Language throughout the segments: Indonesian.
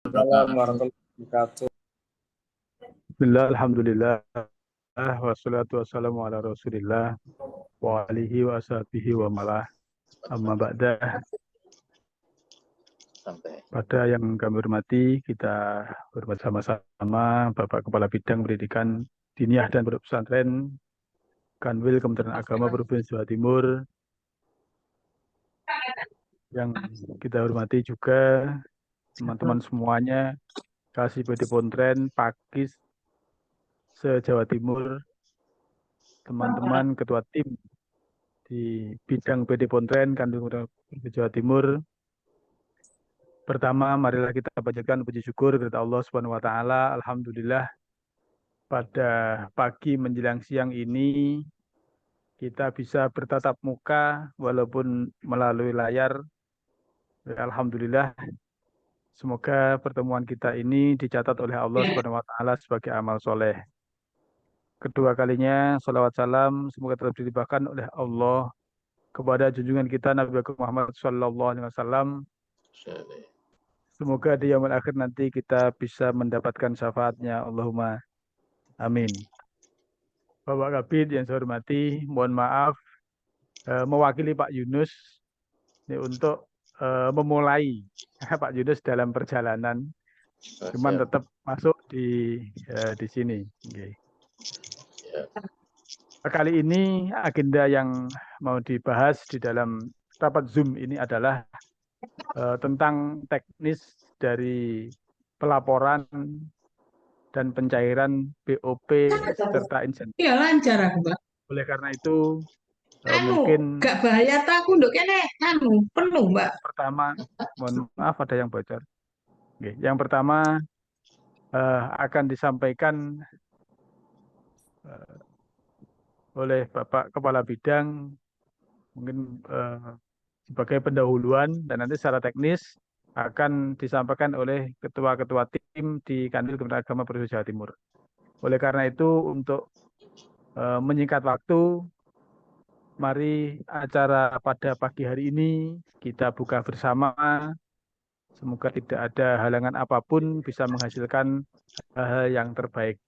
Assalamualaikum warahmatullahi wabarakatuh. Bismillah, alhamdulillah, wassalatu wassalamu ala rasulillah, wa alihi wa ashabihi wa malah, amma ba'dah. Pada yang kami hormati, kita hormat sama-sama Bapak Kepala Bidang Pendidikan Diniyah dan Pondok Pesantren Kanwil Kementerian Agama Provinsi Jawa Timur. Yang kita hormati juga teman-teman semuanya, Kasih PD Pontren, Pakis, se-Jawa Timur, teman-teman ketua tim di bidang PD Pontren Kanwil Jawa Timur. Pertama, marilah kita panjatkan puji syukur kepada Allah Subhanahu wa taala. Alhamdulillah pada pagi menjelang siang ini kita bisa bertatap muka walaupun melalui layar. Alhamdulillah, semoga pertemuan kita ini dicatat oleh Allah Subhanahu wa taala sebagai amal soleh. Kedua kalinya, salawat salam semoga tetap dilimpahkan oleh Allah kepada junjungan kita Nabi Muhammad SAW. Semoga di yaumul akhir nanti kita bisa mendapatkan syafaatnya. Allahumma amin. Bapak Kabid yang saya hormati, mohon maaf mewakili Pak Yunus ini untuk memulai Pak Yunus dalam perjalanan, cuman tetap masuk di sini. Okay. Kali ini agenda yang mau dibahas di dalam rapat Zoom ini adalah tentang teknis dari pelaporan dan pencairan BOP serta insentif. Iya lancar aku, Pak. Oleh karena itu mungkin gak bahaya tak aku nduk kene penuh, Mbak. pertama, mohon maaf ada yang bocor. Oke, yang pertama akan disampaikan oleh Bapak Kepala Bidang mungkin sebagai pendahuluan dan nanti secara teknis akan disampaikan oleh ketua-ketua tim di Kanwil Kementerian Agama Provinsi Jawa Timur. Oleh karena itu untuk menyingkat waktu, mari acara pada pagi hari ini kita buka bersama. Semoga tidak ada halangan apapun bisa menghasilkan hal yang terbaik.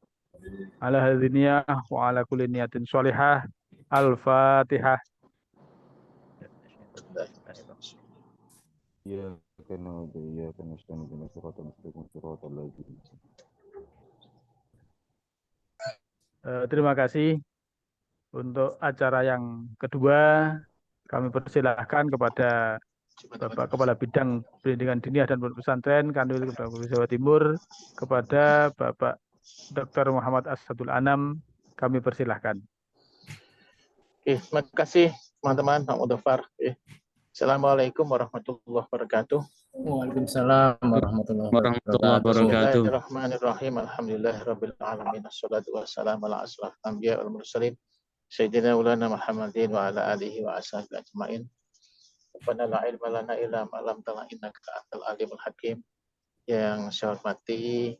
Ala hadziniyah wa ala kulli niyatin sholihah. Al-Fatihah. Terima kasih. Untuk acara yang kedua, kami persilahkan kepada Bapak Kepala Bidang Pendidikan Diniyah dan Pondok Pesantren Kanwil Provinsi Jawa Timur, kepada Bapak Dr. Muhammad Asadul Anam, kami persilahkan. Terima kasih teman-teman, Pak Mudofar. Assalamualaikum warahmatullahi wabarakatuh. Waalaikumsalam warahmatullahi wabarakatuh. Bismillahirrahmanirrahim. Alhamdulillahirabbil alamin. Wassalatu wassalamu ala asyrafil anbiya wal mursalin. Sayyidina Maulana Muhammadin wa ala alihi wa ashabihi ajmain. Rabbana la ilma lana illa ma 'allamtana innaka antal alimul hakim. Yang saya hormati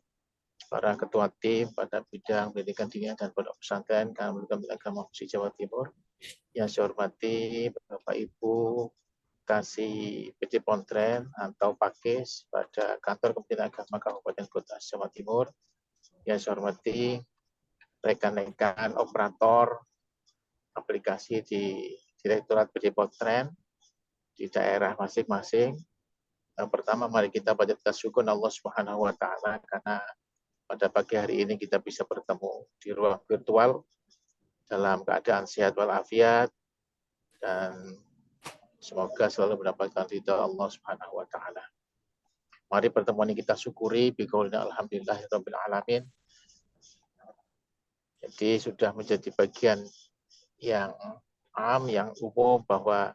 para ketua tim pada bidang pendidikan diniyah dan pondok pesantren Kanwil Kementerian Agama Provinsi Jawa Timur. Yang saya hormati Bapak Ibu Kasih PD Pontren atau Pakis pada Kantor Kementerian Agama Kabupaten Kota Jawa Timur. Yang saya hormati rekan-rekan operator aplikasi di Direktorat PD Pontren di daerah masing-masing. Yang pertama, mari kita panjatkan syukur Allah Subhanahu wa taala karena pada pagi hari ini kita bisa bertemu di ruang virtual dalam keadaan sehat walafiat dan semoga selalu mendapatkan ridha Allah Subhanahu wa taala. Mari pertemuan ini kita syukuri biqaulina alhamdulillahirabbil alamin. Jadi sudah menjadi bagian yang yang umum bahwa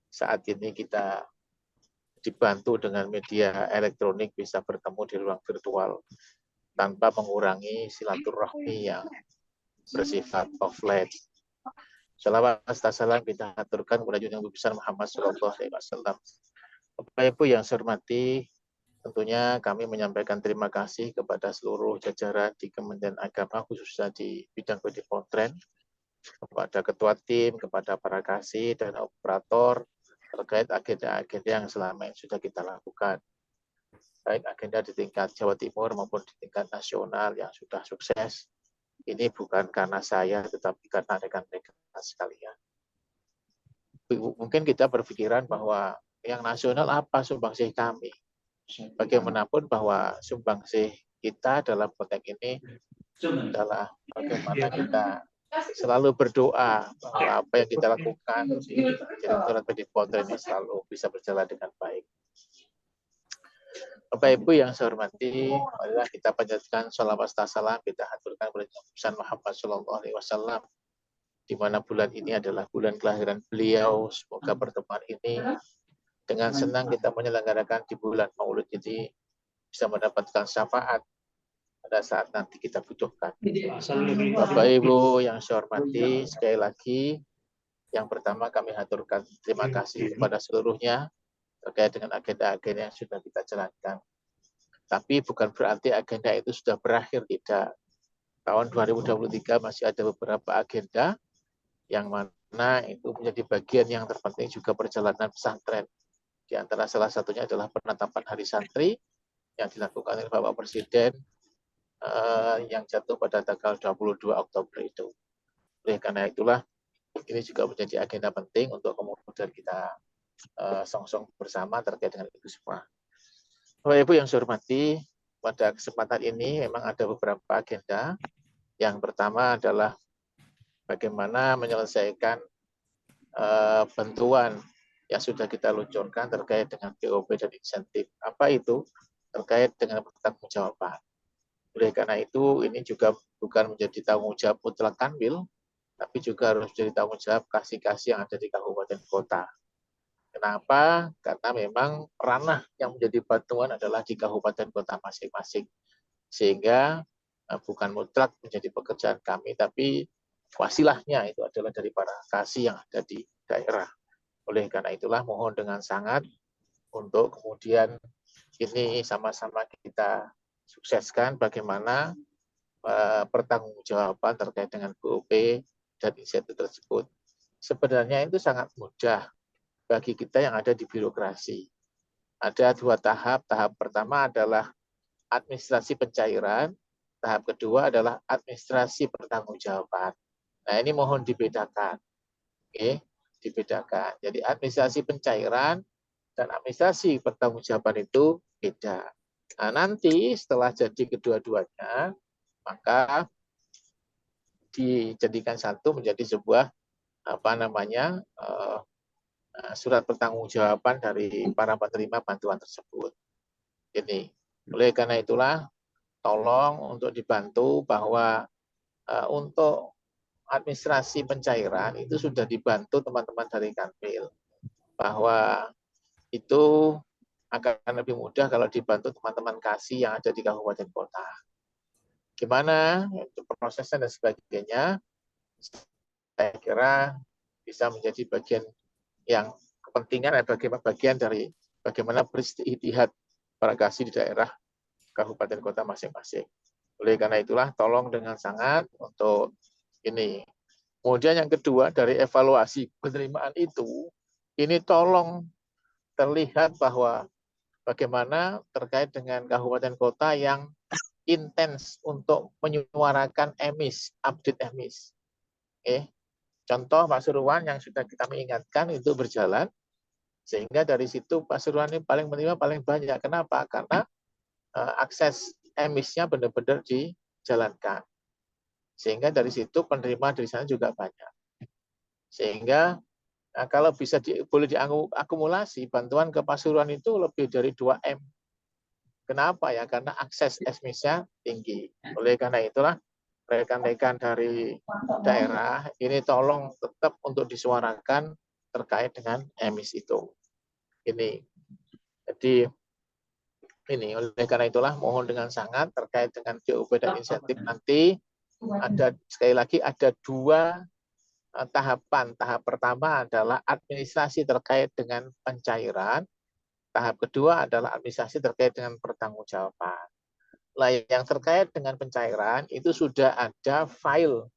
saat ini kita dibantu dengan media elektronik bisa bertemu di ruang virtual tanpa mengurangi silaturahmi yang bersifat offline. Salawat serta salam kita aturkan kepada junjungan Nabi besar Muhammad SAW. Bapak Ibu yang saya hormati, tentunya kami menyampaikan terima kasih kepada seluruh jajaran di Kementerian Agama, khususnya di bidang PD Pontren, kepada ketua tim, kepada para kasih dan operator terkait agenda-agenda yang selama ini sudah kita lakukan. baik agenda di tingkat Jawa Timur maupun di tingkat nasional yang sudah sukses. Ini bukan karena saya, tetapi karena rekan-rekan sekalian. Mungkin kita berpikiran bahwa yang nasional apa sumbangsih kami. Bagaimanapun bahwa sumbangsih kita dalam konteks ini adalah bagaimana kita selalu berdoa bahwa apa yang kita lakukan di Direktorat Pendidikan Pesantren ini selalu bisa berjalan dengan baik. Bapak Ibu yang saya hormati, marilah kita panjatkan sholawat serta salam kita haturkan kepada Nabi Muhammad SAW, di mana bulan ini adalah bulan kelahiran beliau. Semoga pertemuan ini dengan senang kita menyelenggarakan di bulan Maulid ini bisa mendapatkan syafaat pada saat nanti kita butuhkan. Bapak Ibu yang saya hormati, sekali lagi yang pertama kami haturkan terima kasih kepada seluruhnya terkait dengan agenda-agenda yang sudah kita jalankan. Tapi bukan berarti agenda itu sudah berakhir, tidak. Tahun 2023 masih ada beberapa agenda yang mana itu menjadi bagian yang terpenting juga perjalanan pesantren. Di antara salah satunya adalah penetapan Hari Santri yang dilakukan oleh Bapak Presiden yang jatuh pada tanggal 22 Oktober itu. Oleh karena itulah ini juga menjadi agenda penting untuk kemudian kita song-song bersama terkait dengan itu semua. Bapak Ibu yang saya hormati, pada kesempatan ini memang ada beberapa agenda. Yang pertama adalah bagaimana menyelesaikan bantuan yang sudah kita luncurkan terkait dengan BOP dan insentif. Apa itu? Terkait dengan pertanggungjawaban. Oleh karena itu, ini juga bukan menjadi tanggung jawab mutlak Kanwil, tapi juga harus menjadi tanggung jawab kasih-kasih yang ada di kabupaten kota. Kenapa? Karena memang ranah yang menjadi bantuan adalah di kabupaten kota masing-masing. Sehingga bukan mutlak menjadi pekerjaan kami, tapi wasilahnya itu adalah dari para kasih yang ada di daerah. Oleh karena itulah mohon dengan sangat untuk kemudian ini sama-sama kita sukseskan bagaimana pertanggungjawaban terkait dengan BOP dan insentif tersebut. Sebenarnya itu sangat mudah bagi kita yang ada di birokrasi. Ada dua tahap. Tahap pertama adalah administrasi pencairan. Tahap kedua adalah administrasi pertanggungjawaban. Nah, ini mohon dibedakan. Oke, dibedakan. Jadi administrasi pencairan dan administrasi pertanggungjawaban itu beda. Nah, nanti setelah jadi kedua-duanya, maka dijadikan satu menjadi sebuah surat pertanggungjawaban dari para penerima bantuan tersebut. Ini, oleh karena itulah, tolong untuk dibantu bahwa untuk administrasi pencairan itu sudah dibantu teman-teman dari Kanwil, bahwa itu akan lebih mudah kalau dibantu teman-teman kasih yang ada di kabupaten kota. Gimana prosesnya dan sebagainya, saya kira bisa menjadi bagian yang kepentingan adalah bagian dari bagaimana beristihad para kasih di daerah kabupaten kota masing-masing. Oleh karena itulah tolong dengan sangat untuk ini. Kemudian yang kedua dari evaluasi penerimaan itu, ini tolong terlihat bahwa bagaimana terkait dengan kabupaten kota yang intens untuk menyuarakan emis, update emis. Contoh Pasuruan yang sudah kita mengingatkan itu berjalan, sehingga dari situ Pasuruan ini paling menerima paling banyak. Kenapa? Karena akses emisnya benar-benar dijalankan. Sehingga dari situ penerima dari sana juga banyak. Sehingga kalau bisa boleh diakumulasi, bantuan ke Pasuruan itu lebih dari 2M. Kenapa ya? Karena akses emisnya tinggi. Oleh karena itulah, rekan-rekan dari daerah ini tolong tetap untuk disuarakan terkait dengan emis itu. Ini. Jadi ini oleh karena itulah mohon dengan sangat terkait dengan BOP dan insentif nanti ada sekali lagi ada dua tahapan. Tahap pertama adalah administrasi terkait dengan pencairan. Tahap kedua adalah administrasi terkait dengan pertanggungjawaban. Nah, yang terkait dengan pencairan itu sudah ada file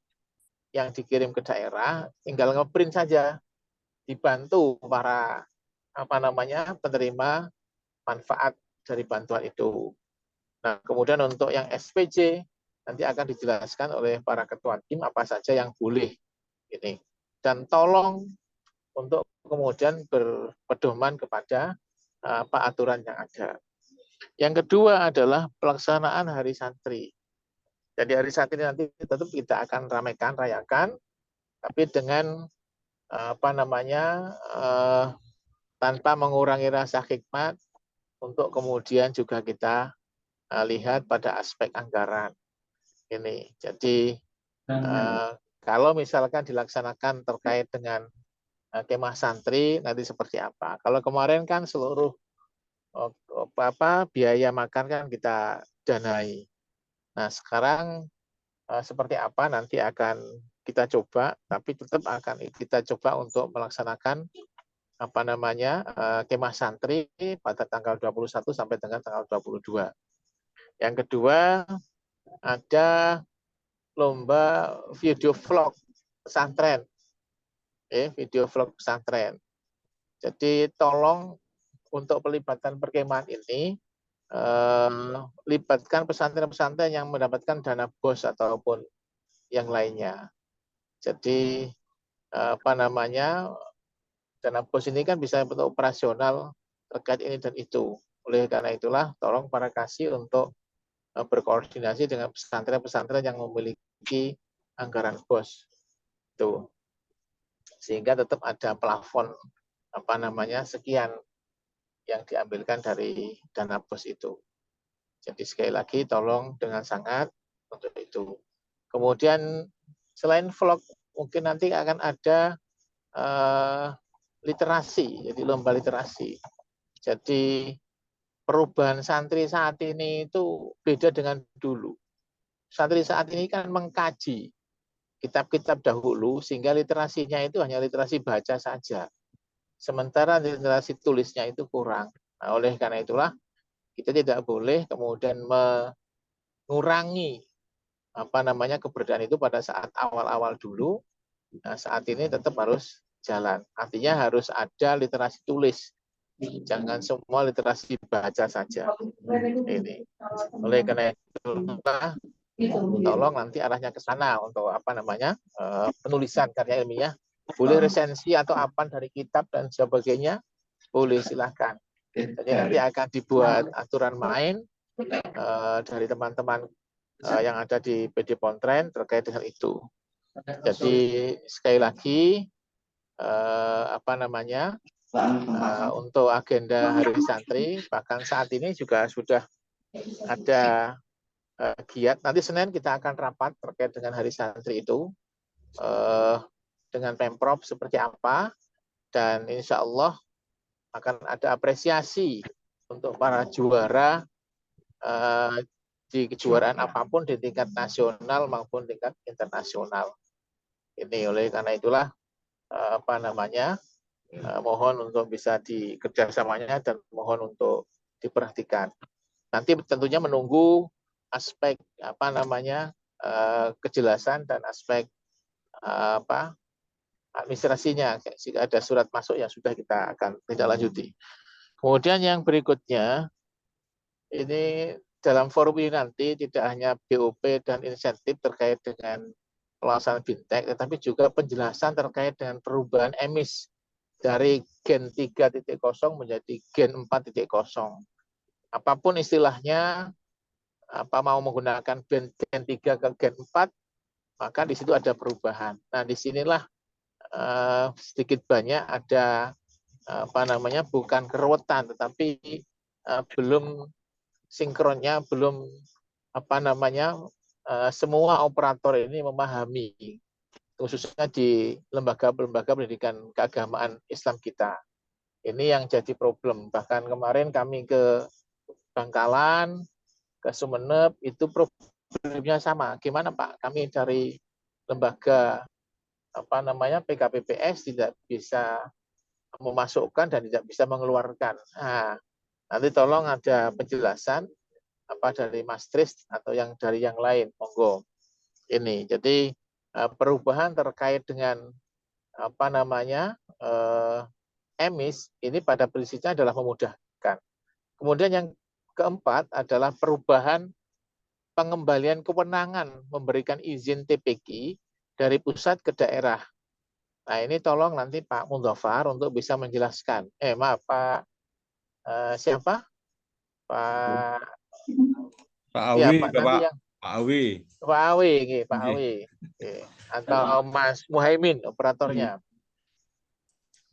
yang dikirim ke daerah, tinggal ngeprint saja, dibantu para penerima manfaat dari bantuan itu. Nah, kemudian untuk yang SPJ nanti akan dijelaskan oleh para ketua tim apa saja yang boleh ini. Dan tolong untuk kemudian berpedoman kepada apa aturan yang ada. Yang kedua adalah pelaksanaan hari santri. Jadi hari santri nanti tetap kita akan rayakan, tapi dengan apa namanya tanpa mengurangi rasa hikmat untuk kemudian juga kita lihat pada aspek anggaran ini. Jadi kalau misalkan dilaksanakan terkait dengan kemah santri nanti seperti apa? Kalau kemarin kan seluruh biaya makan kan kita danai. Nah sekarang seperti apa nanti akan kita coba, tapi tetap akan kita coba untuk melaksanakan apa namanya kemah santri pada tanggal 21 sampai dengan tanggal 22. Yang kedua ada lomba video vlog pesantren, video vlog pesantren. Jadi tolong untuk pelibatan perkemahan ini libatkan pesantren-pesantren yang mendapatkan dana BOS ataupun yang lainnya. Jadi apa namanya dana BOS ini kan bisa untuk operasional terkait ini dan itu. Oleh karena itulah tolong para kasih untuk berkoordinasi dengan pesantren-pesantren yang memiliki anggaran BOS itu. Sehingga tetap ada plafon apa namanya sekian yang diambilkan dari dana BOS itu. Jadi sekali lagi tolong dengan sangat untuk itu. Kemudian selain vlog mungkin nanti akan ada literasi, jadi lomba literasi. Jadi perubahan santri saat ini itu beda dengan dulu. Santri saat ini kan mengkaji kitab-kitab dahulu sehingga literasinya itu hanya literasi baca saja. Sementara literasi tulisnya itu kurang. Nah, oleh karena itulah kita tidak boleh kemudian mengurangi apa namanya keberadaan itu pada saat awal-awal dulu. Nah, saat ini tetap harus jalan. Artinya harus ada literasi tulis. Jangan semua literasi baca saja. Ini. Oleh karena itu tolong nanti arahnya ke sana untuk apa namanya penulisan karya ilmiah. Boleh resensi atau apa dari kitab dan sebagainya, boleh silahkan. Jadi nanti akan dibuat aturan main dari teman-teman yang ada di PD Pontren terkait dengan itu. Jadi sekali lagi apa namanya untuk agenda Hari Santri bahkan saat ini juga sudah ada giat. Nanti Senin kita akan rapat terkait dengan Hari Santri itu dengan Pemprov seperti apa dan insya Allah akan ada apresiasi untuk para juara di kejuaraan apapun di tingkat nasional maupun tingkat internasional. Ini oleh karena itulah apa namanya mohon untuk bisa dikerjasamanya dan mohon untuk diperhatikan. Nanti tentunya menunggu aspek apa namanya kejelasan dan aspek apa administrasinya. Jika ada surat masuk yang sudah kita akan tindak lanjuti. Kemudian yang berikutnya ini dalam forum ini nanti tidak hanya BOP dan insentif terkait dengan pelaksanaan fintech, tetapi juga penjelasan terkait dengan perubahan emis dari Gen 3.0 menjadi Gen 4.0. Apapun istilahnya, apa mau menggunakan Gen 3 ke Gen 4, maka di situ ada perubahan. Nah, disinilah sedikit banyak ada apa namanya bukan keruwetan, tetapi belum sinkronnya, belum apa namanya semua operator ini memahami, khususnya di lembaga-lembaga pendidikan keagamaan Islam kita. Ini yang jadi problem. Bahkan kemarin kami ke Bangkalan, ke Sumeneb, itu problemnya sama. Gimana Pak? Kami dari lembaga apa namanya PKPPS tidak bisa memasukkan dan tidak bisa mengeluarkan. Nah, nanti tolong ada penjelasan apa dari Mas Tris atau yang dari yang lain, monggo. Ini jadi perubahan terkait dengan apa namanya emis ini pada prinsipnya adalah memudahkan. Kemudian yang keempat adalah perubahan pengembalian kewenangan memberikan izin TPQ dari pusat ke daerah. Nah, ini tolong nanti Pak Mudhafar untuk bisa menjelaskan. Maaf, Pak siapa? Pak Pak ya, Awi, Pak Bapak. nanti yang Pak Awi. Pak Awi, Pak Nggih. Awi. Atau Mas Muhaimin operatornya.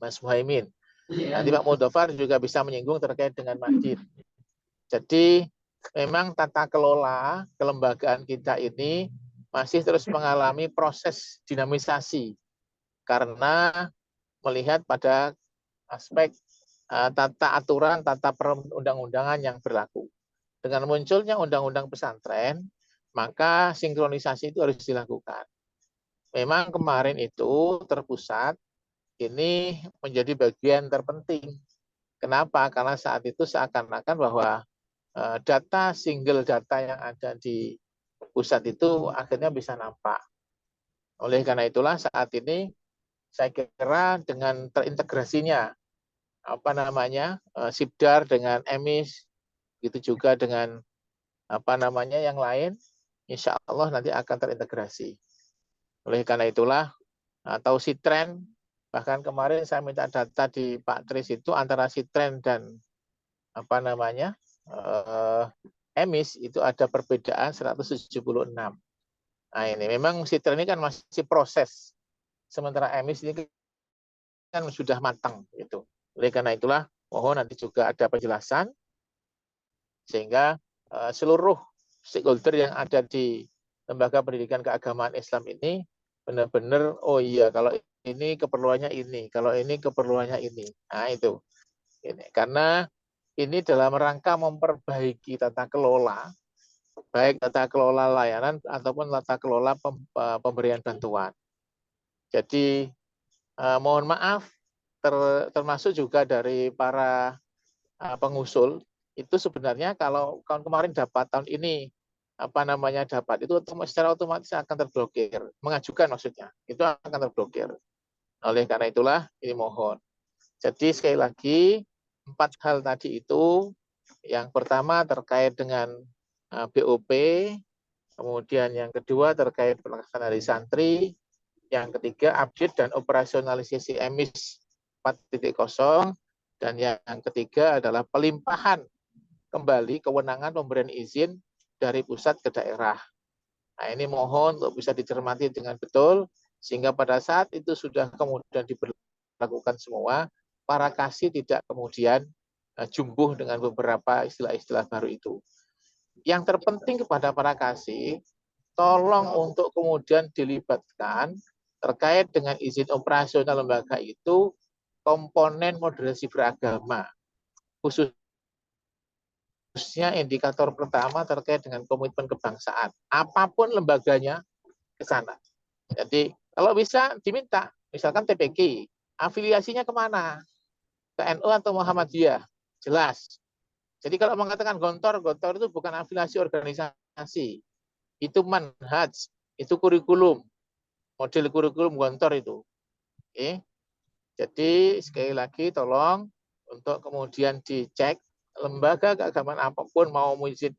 Mas Muhaimin. Nanti Pak Mudhafar juga bisa menyinggung terkait dengan masjid. Jadi memang tata kelola kelembagaan kita ini masih terus mengalami proses dinamisasi karena melihat pada aspek tata aturan, tata perundang-undangan yang berlaku. Dengan munculnya undang-undang pesantren, maka sinkronisasi itu harus dilakukan. Memang kemarin itu terpusat, ini menjadi bagian terpenting. Kenapa? Karena saat itu seakan-akan bahwa data single data yang ada di pusat itu akhirnya bisa nampak. Oleh karena itulah saat ini saya kira dengan terintegrasinya Sibdar dengan EMIS, gitu juga dengan yang lain, insya Allah nanti akan terintegrasi. Oleh karena itulah atau Sitren, bahkan kemarin saya minta data di Pak Tris itu antara Sitren dan EMIS itu ada perbedaan 176. Nah ini memang Sitren ini kan masih proses, sementara EMIS ini kan sudah matang gitu. Oleh karena itulah mohon nanti juga ada penjelasan sehingga seluruh stakeholder yang ada di lembaga pendidikan keagamaan Islam ini benar-benar oh iya kalau ini keperluannya ini, kalau ini keperluannya ini. Nah itu. Karena ini dalam rangka memperbaiki tata kelola, baik tata kelola layanan ataupun tata kelola pemberian bantuan. Jadi mohon maaf termasuk juga dari para pengusul itu sebenarnya kalau tahun kemarin dapat, tahun ini dapat itu secara otomatis akan terblokir, mengajukan maksudnya itu akan terblokir. Oleh karena itulah ini mohon. Jadi sekali lagi 4 hal tadi itu, yang pertama terkait dengan BOP, kemudian yang kedua terkait pelaksanaan dari santri, yang ketiga update dan operasionalisasi EMIS 4.0, dan yang ketiga adalah pelimpahan kembali kewenangan pemberian izin dari pusat ke daerah. Nah ini mohon untuk bisa dicermati dengan betul, sehingga pada saat itu sudah kemudian diberlakukan semua, para kasih tidak kemudian jumbuh dengan beberapa istilah-istilah baru itu. Yang terpenting kepada para kasih, tolong untuk kemudian dilibatkan terkait dengan izin operasional lembaga itu komponen moderasi beragama, khususnya indikator pertama terkait dengan komitmen kebangsaan. Apapun lembaganya ke sana. Jadi kalau bisa diminta, misalkan TPQ, afiliasinya kemana? Ke NU atau Muhammadiyah? Jelas. Jadi kalau mengatakan gontor itu bukan afiliasi organisasi. Itu manhaj, itu kurikulum. Model kurikulum gontor itu. Oke. Jadi sekali lagi tolong untuk kemudian dicek lembaga keagamaan apapun mau izin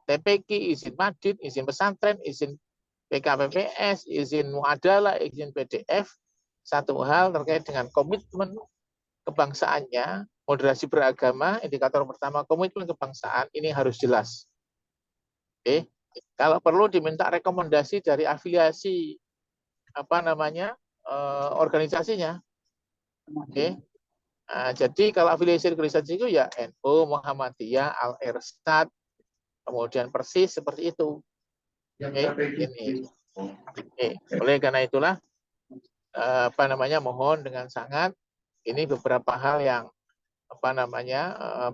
TPQ, izin Madin, izin pesantren, izin PKPPS, izin muadalah, izin PDF, satu hal terkait dengan komitmen kebangsaannya, moderasi beragama, indikator pertama komitmen kebangsaan ini harus jelas. Oke. Kalau perlu diminta rekomendasi dari afiliasi organisasinya. Oke. Nah, jadi kalau afiliasi organisasi itu ya NU, Muhammadiyah, Al-Irsyad, kemudian Persis seperti itu. Ini. Oleh karena itulah mohon dengan sangat ini beberapa hal yang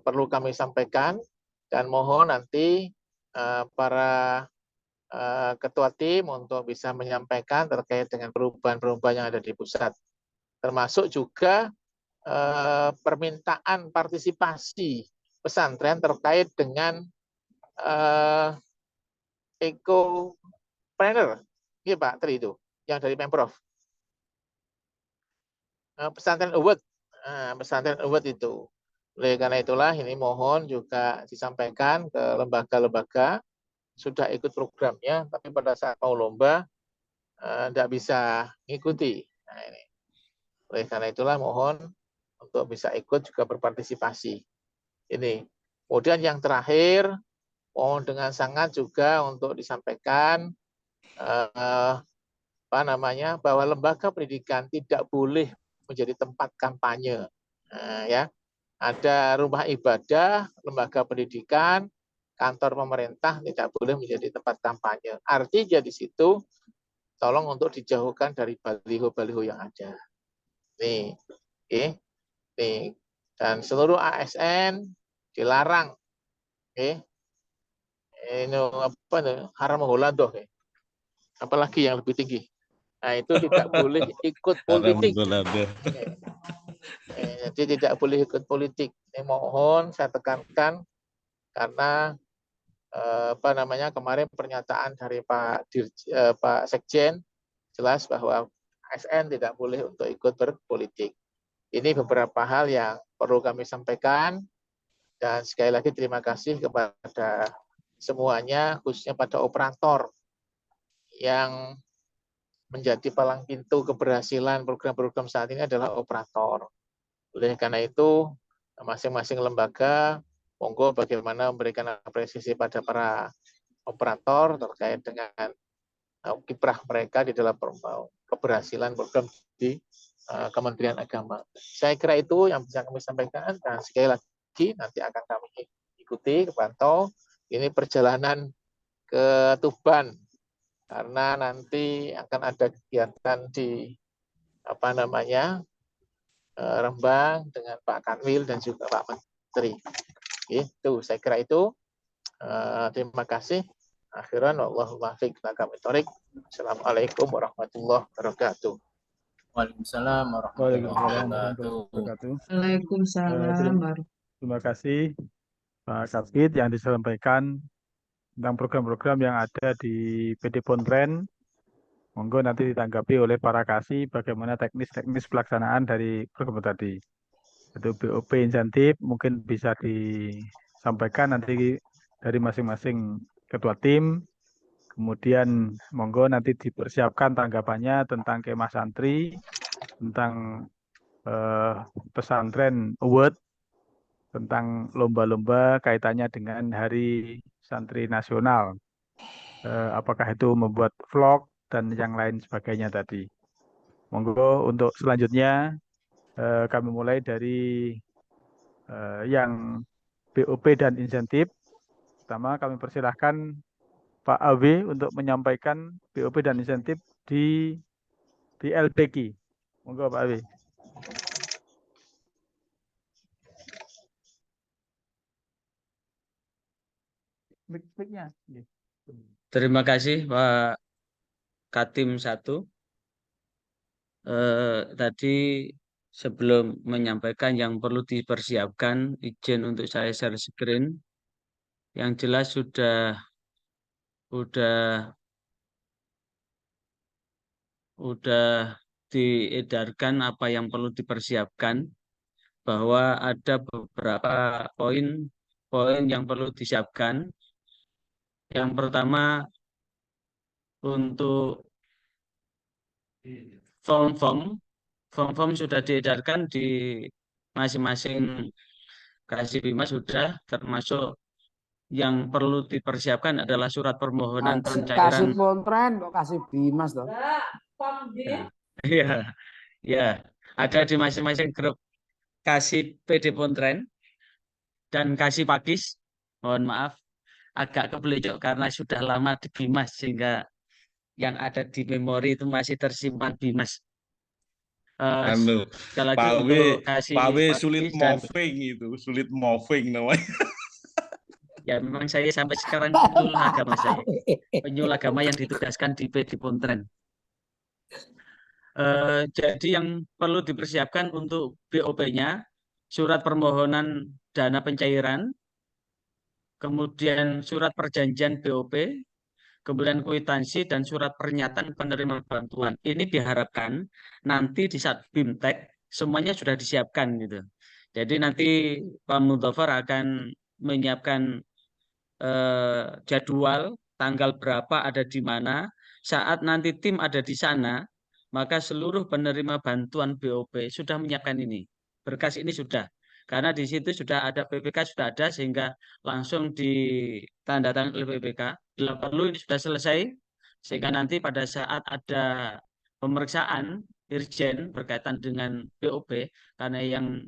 perlu kami sampaikan dan mohon nanti para ketua tim untuk bisa menyampaikan terkait dengan perubahan-perubahan yang ada di pusat, termasuk juga permintaan partisipasi pesantren terkait dengan Ecopreneur, iya Pak Tri itu, yang dari Pemprov. Pesantren Award itu. Oleh karena itulah ini mohon juga disampaikan ke lembaga-lembaga sudah ikut programnya, tapi pada saat mau lomba tidak bisa mengikuti. Nah, ini. Oleh karena itulah mohon untuk bisa ikut juga berpartisipasi. Ini. Kemudian yang terakhir, mohon dengan sangat juga untuk disampaikan bahwa lembaga pendidikan tidak boleh menjadi tempat kampanye. Ya, ada rumah ibadah, lembaga pendidikan, kantor pemerintah tidak boleh menjadi tempat kampanye. Artinya di situ tolong untuk dijauhkan dari baliho-baliho yang ada. Nih, nih. Dan seluruh ASN dilarang. Ini apa nih? Haram Holando. Apalagi yang lebih tinggi. Nah, itu tidak boleh ikut politik. Jadi tidak boleh ikut politik. Ini mohon saya tekankan karena kemarin pernyataan dari Pak Sekjen jelas bahwa ASN tidak boleh untuk ikut berpolitik. Ini beberapa hal yang perlu kami sampaikan dan sekali lagi terima kasih kepada semuanya, khususnya pada operator yang menjadi palang pintu keberhasilan program-program saat ini adalah operator. Oleh karena itu, masing-masing lembaga, monggo bagaimana memberikan apresiasi pada para operator terkait dengan kiprah mereka di dalam keberhasilan program di Kementerian Agama. Saya kira itu yang bisa kami sampaikan dan sekali lagi nanti akan kami ikuti, pantau. Ini perjalanan ke Tuban karena nanti akan ada kegiatan di Rembang dengan Pak Kanwil dan juga Pak Menteri. Itu saya kira itu. Terima kasih. Akhiran wallahul muwaffiq ila aqwamit thoriq. Assalamualaikum warahmatullahi wabarakatuh. Waalaikumsalam warahmatullahi wabarakatuh. Waalaikumsalam. Terima kasih Pak Kapit yang disampaikan tentang program-program yang ada di PD Pontren. Monggo nanti ditanggapi oleh para kasih bagaimana teknis-teknis pelaksanaan dari program tadi. Itu BOP insentif mungkin bisa disampaikan nanti dari masing-masing ketua tim. Kemudian monggo nanti dipersiapkan tanggapannya tentang kemah santri, tentang pesantren award, tentang lomba-lomba kaitannya dengan Hari Santri Nasional. Apakah itu membuat vlog dan yang lain sebagainya tadi. Monggo untuk selanjutnya kami mulai dari yang BOP dan insentif. Pertama kami persilahkan Pak AW untuk menyampaikan BOP dan insentif di LPG. Monggo Pak AW. Mic-nya. Terima kasih Pak Katim 1. Tadi sebelum menyampaikan yang perlu dipersiapkan, izin untuk saya share screen. Yang jelas udah diedarkan apa yang perlu dipersiapkan, bahwa ada beberapa poin yang perlu disiapkan. Yang pertama, untuk form sudah diedarkan di masing-masing Kasih Bimas, sudah termasuk yang perlu dipersiapkan adalah surat permohonan pencairan. Kasih Pontren kok Kasih Bimas toh? Iya, ya, ada di masing-masing grup Kasih PD Pontren dan Kasih Pakis. Mohon maaf, agak kebelicuk karena sudah lama di Bimas sehingga yang ada di memori itu masih tersimpan Bimas. Sekali lagi untuk Kasih Pak W Pakis sulit dan moving namanya. ya memang saya sampai sekarang penyuluh agama yang ditugaskan di PD Pontren. Jadi yang perlu dipersiapkan untuk BOP-nya, surat permohonan dana pencairan, kemudian surat perjanjian BOP, kemudian kwitansi dan surat pernyataan penerima bantuan. Ini diharapkan nanti di saat BIMTEK semuanya sudah disiapkan gitu. Jadi nanti Pak Mudofar akan menyiapkan jadwal tanggal berapa ada di mana. Saat nanti tim ada di sana, maka seluruh penerima bantuan BOP sudah menyiapkan ini. Berkas ini sudah. Karena di situ sudah ada PPK, sudah ada, sehingga langsung ditandatangani oleh PPK. Bila perlu ini sudah selesai, sehingga nanti pada saat ada pemeriksaan Irjen berkaitan dengan BOP, karena yang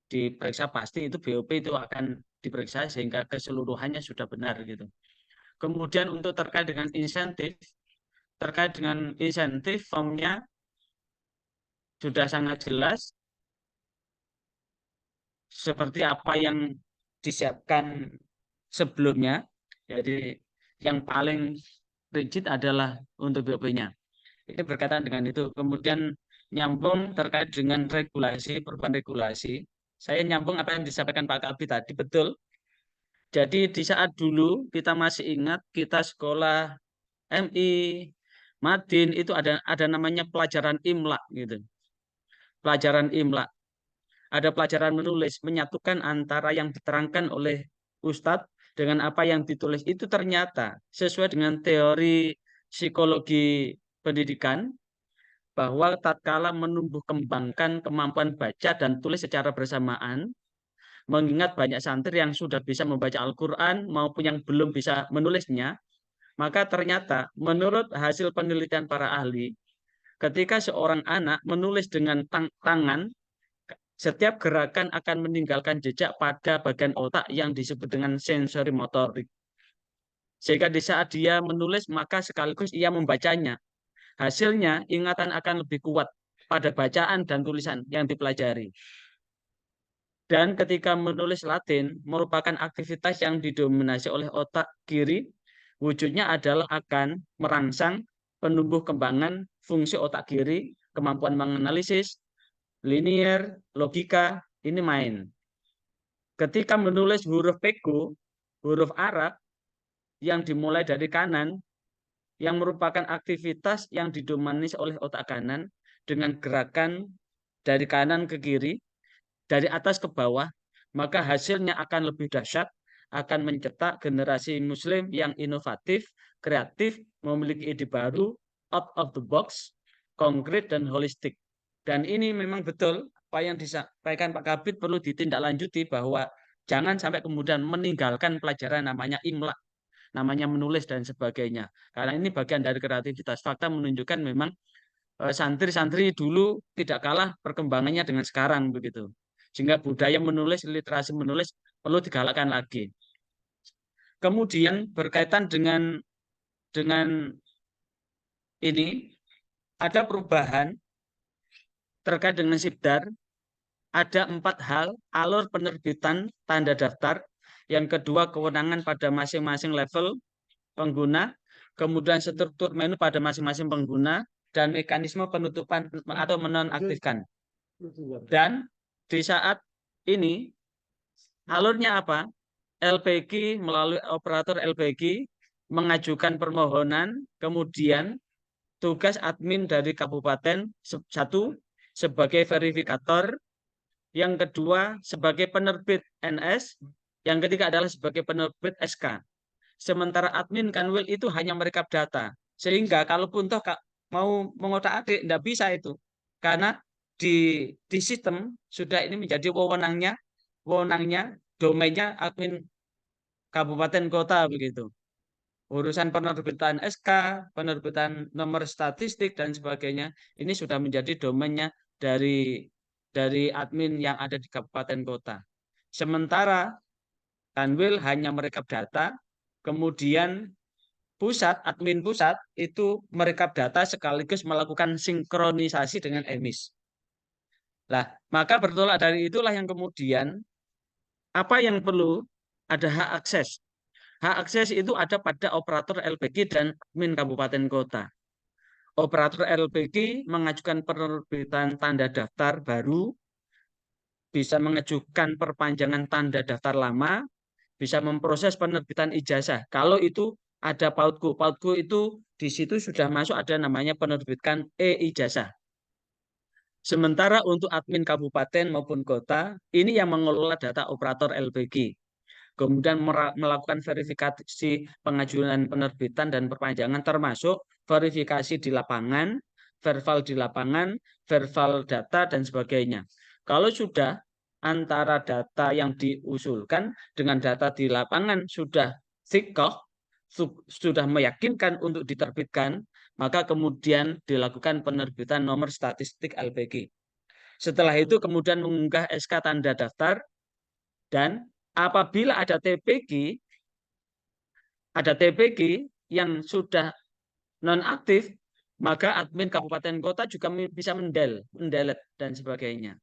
diperiksa pasti itu BOP itu akan diperiksa sehingga keseluruhannya sudah benar gitu. Kemudian untuk terkait dengan insentif formnya sudah sangat jelas seperti apa yang disiapkan sebelumnya. Jadi yang paling rigid adalah untuk BOP-nya. Ini berkaitan dengan itu. Kemudian nyambung terkait dengan regulasi, perubahan regulasi. Saya nyambung apa yang disampaikan Pak Kabit tadi, betul. Jadi di saat dulu kita masih ingat kita sekolah MI, Madin itu ada namanya pelajaran imla gitu. Pelajaran imla. Ada pelajaran menulis, menyatukan antara yang diterangkan oleh Ustadz dengan apa yang ditulis. Itu ternyata sesuai dengan teori psikologi pendidikan, bahwa tatkala menumbuh kembangkan kemampuan baca dan tulis secara bersamaan, mengingat banyak santri yang sudah bisa membaca Al-Quran maupun yang belum bisa menulisnya, maka ternyata menurut hasil penelitian para ahli, ketika seorang anak menulis dengan tangan, setiap gerakan akan meninggalkan jejak pada bagian otak yang disebut dengan sensori motorik. Sehingga di saat dia menulis, maka sekaligus ia membacanya. Hasilnya, ingatan akan lebih kuat pada bacaan dan tulisan yang dipelajari. Dan ketika menulis Latin, merupakan aktivitas yang didominasi oleh otak kiri, wujudnya adalah akan merangsang penumbuh kembangan fungsi otak kiri, kemampuan menganalisis, linier, logika, ini main. Ketika menulis huruf pego, huruf Arab, yang dimulai dari kanan, yang merupakan aktivitas yang didominasi oleh otak kanan, dengan gerakan dari kanan ke kiri, dari atas ke bawah, maka hasilnya akan lebih dahsyat, akan mencetak generasi muslim yang inovatif, kreatif, memiliki ide baru, out of the box, konkret dan holistik. Dan ini memang betul apa yang disampaikan Pak Kabit perlu ditindaklanjuti, bahwa jangan sampai kemudian meninggalkan pelajaran namanya imla, namanya menulis dan sebagainya. Karena ini bagian dari kreativitas. Fakta menunjukkan memang santri-santri dulu tidak kalah perkembangannya dengan sekarang begitu. Sehingga budaya menulis, literasi menulis perlu digalakkan lagi. Kemudian berkaitan dengan ini ada perubahan terkait dengan Sibdar. Ada 4 hal: alur penerbitan tanda daftar, yang kedua kewenangan pada masing-masing level pengguna, kemudian struktur menu pada masing-masing pengguna, dan mekanisme penutupan atau menonaktifkan. Dan di saat ini alurnya apa? LPG melalui operator LPG mengajukan permohonan, kemudian tugas admin dari kabupaten satu sebagai verifikator, yang kedua sebagai penerbit NS, yang ketiga adalah sebagai penerbit SK. Sementara admin Kanwil itu hanya merekap data, sehingga kalaupun toh mau mengotak-atik tidak bisa itu, karena di sistem sudah ini menjadi wewenangnya domainnya admin kabupaten kota begitu. Urusan penerbitan SK, penerbitan nomor statistik dan sebagainya, ini sudah menjadi domainnya dari admin yang ada di kabupaten kota. Sementara Kanwil hanya merekap data, kemudian admin pusat itu merekap data sekaligus melakukan sinkronisasi dengan EMIS. Nah, maka bertolak dari itulah yang kemudian apa yang perlu? Ada hak akses. Hak akses itu ada pada operator LPG dan admin kabupaten kota. Operator LPG mengajukan penerbitan tanda daftar baru, bisa mengajukan perpanjangan tanda daftar lama, bisa memproses penerbitan ijazah. Kalau itu ada PAUDGO. PAUDGO itu di situ sudah masuk ada namanya penerbitkan e-ijazah. Sementara untuk admin kabupaten maupun kota, ini yang mengelola data operator LPG. Kemudian melakukan verifikasi pengajuan penerbitan dan perpanjangan termasuk verifikasi di lapangan, verbal data, dan sebagainya. Kalau sudah antara data yang diusulkan dengan data di lapangan sudah sikoh, sudah meyakinkan untuk diterbitkan, maka kemudian dilakukan penerbitan nomor statistik LPG. Setelah itu kemudian mengunggah SK tanda daftar, dan apabila ada TPG yang sudah nonaktif, maka admin kabupaten kota juga bisa mendelete dan sebagainya.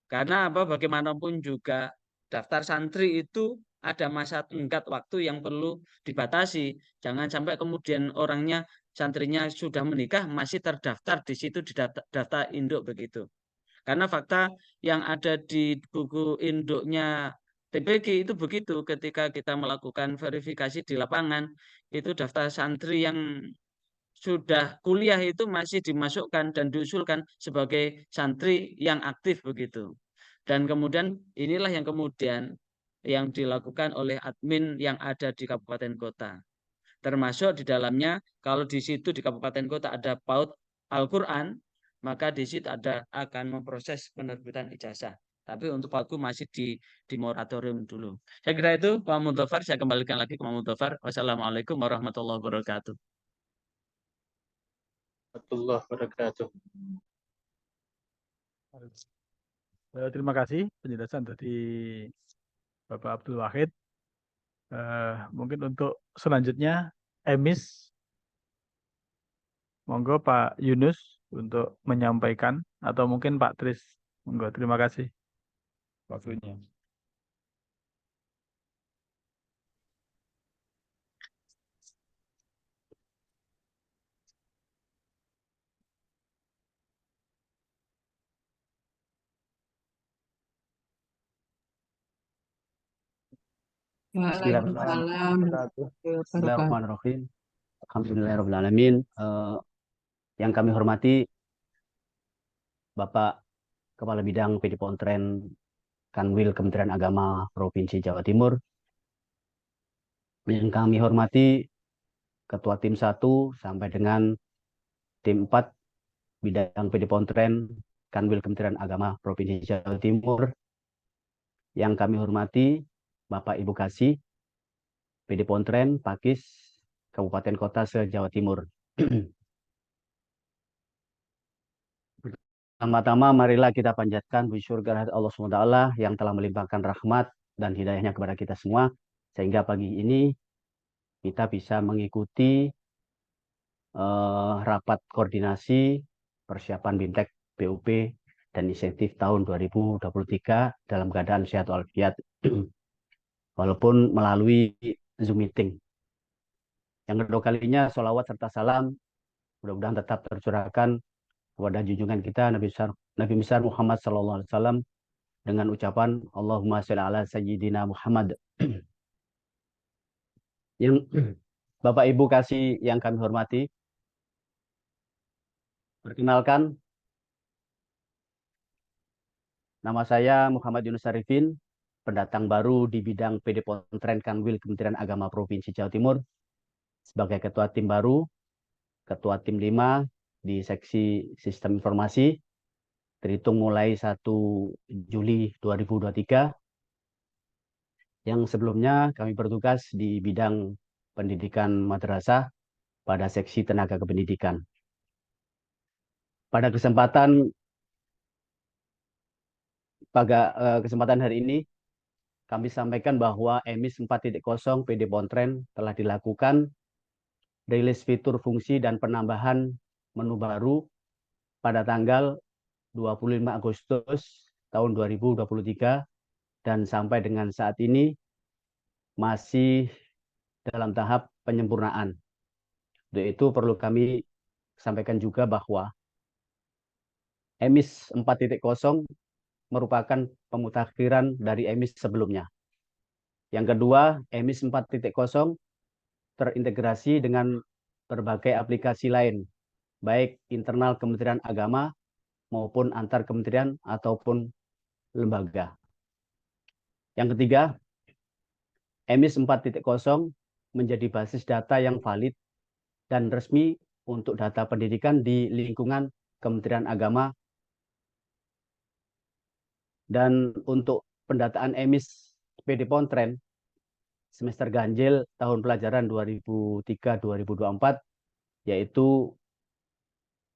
Karena apa? Bagaimanapun juga daftar santri itu ada masa tenggat waktu yang perlu dibatasi. Jangan sampai kemudian santrinya sudah menikah masih terdaftar di situ di data induk begitu. Karena fakta yang ada di buku induknya TPG itu begitu, ketika kita melakukan verifikasi di lapangan, itu daftar santri yang sudah kuliah itu masih dimasukkan dan diusulkan sebagai santri yang aktif begitu. Dan kemudian inilah yang kemudian yang dilakukan oleh admin yang ada di kabupaten kota. Termasuk di dalamnya kalau di situ di kabupaten kota ada PAUD Al-Quran, maka di situ akan memproses penerbitan ijazah. Tapi untuk PAUDku masih di moratorium dulu. Saya kira itu Pak Mudofar, saya kembalikan lagi ke Pak Mudofar. Wassalamualaikum warahmatullahi wabarakatuh. Warahmatullahi wabarakatuh. Terima kasih penjelasan dari Bapak Abdul Wahid. Mungkin untuk selanjutnya Emis, monggo Pak Yunus untuk menyampaikan, atau mungkin Pak Tris. Monggo, terima kasih waktunya. Waalaikumsalam warahmatullahi wabarakatuh. Bismillahirrahmanirrahim. Alhamdulillahirrahmanirrahim. Yang kami hormati Bapak Kepala Bidang PD Pontren Kanwil Kementerian Agama Provinsi Jawa Timur. Yang kami hormati Ketua Tim 1 sampai dengan Tim 4 Bidang PD Pontren Kanwil Kementerian Agama Provinsi Jawa Timur. Yang kami hormati Bapak Ibu Kasih PD Pontren Pakis Kabupaten Kota se-Jawa Timur. Pertama-tama marilah kita panjatkan puji syukur Allah SWT yang telah melimpahkan rahmat dan hidayahnya kepada kita semua, sehingga pagi ini kita bisa mengikuti rapat koordinasi persiapan BIMTEK BUP dan insentif tahun 2023 dalam keadaan sehat walafiat, walaupun melalui Zoom meeting. Yang kedua kalinya, sholawat serta salam mudah-mudahan tetap tercurahkan kepada junjungan kita Nabi besar Muhammad SAW dengan ucapan Allahumma sholli ala sayyidina Muhammad. Yang Bapak Ibu Kasih yang kami hormati, perkenalkan, nama saya Muhammad Yunus Arifin, pendatang baru di bidang PD Pontren Kanwil Kementerian Agama Provinsi Jawa Timur, sebagai Ketua Tim baru, Ketua Tim 5 di Seksi Sistem Informasi, terhitung mulai 1 Juli 2023, yang sebelumnya kami bertugas di bidang pendidikan madrasah pada Seksi Tenaga Kependidikan. Pada kesempatan hari ini, kami sampaikan bahwa Emis 4.0 PD Pontren telah dilakukan rilis fitur fungsi dan penambahan menu baru pada tanggal 25 Agustus tahun 2023 dan sampai dengan saat ini masih dalam tahap penyempurnaan. Untuk itu perlu kami sampaikan juga bahwa Emis 4.0 merupakan pemutakhiran dari Emis sebelumnya. Yang kedua, Emis 4.0 terintegrasi dengan berbagai aplikasi lain, baik internal Kementerian Agama maupun antar kementerian ataupun lembaga. Yang ketiga, EMIS 4.0 menjadi basis data yang valid dan resmi untuk data pendidikan di lingkungan Kementerian Agama. Dan untuk pendataan EMIS PD Pontren semester ganjil tahun pelajaran 2003-2024, yaitu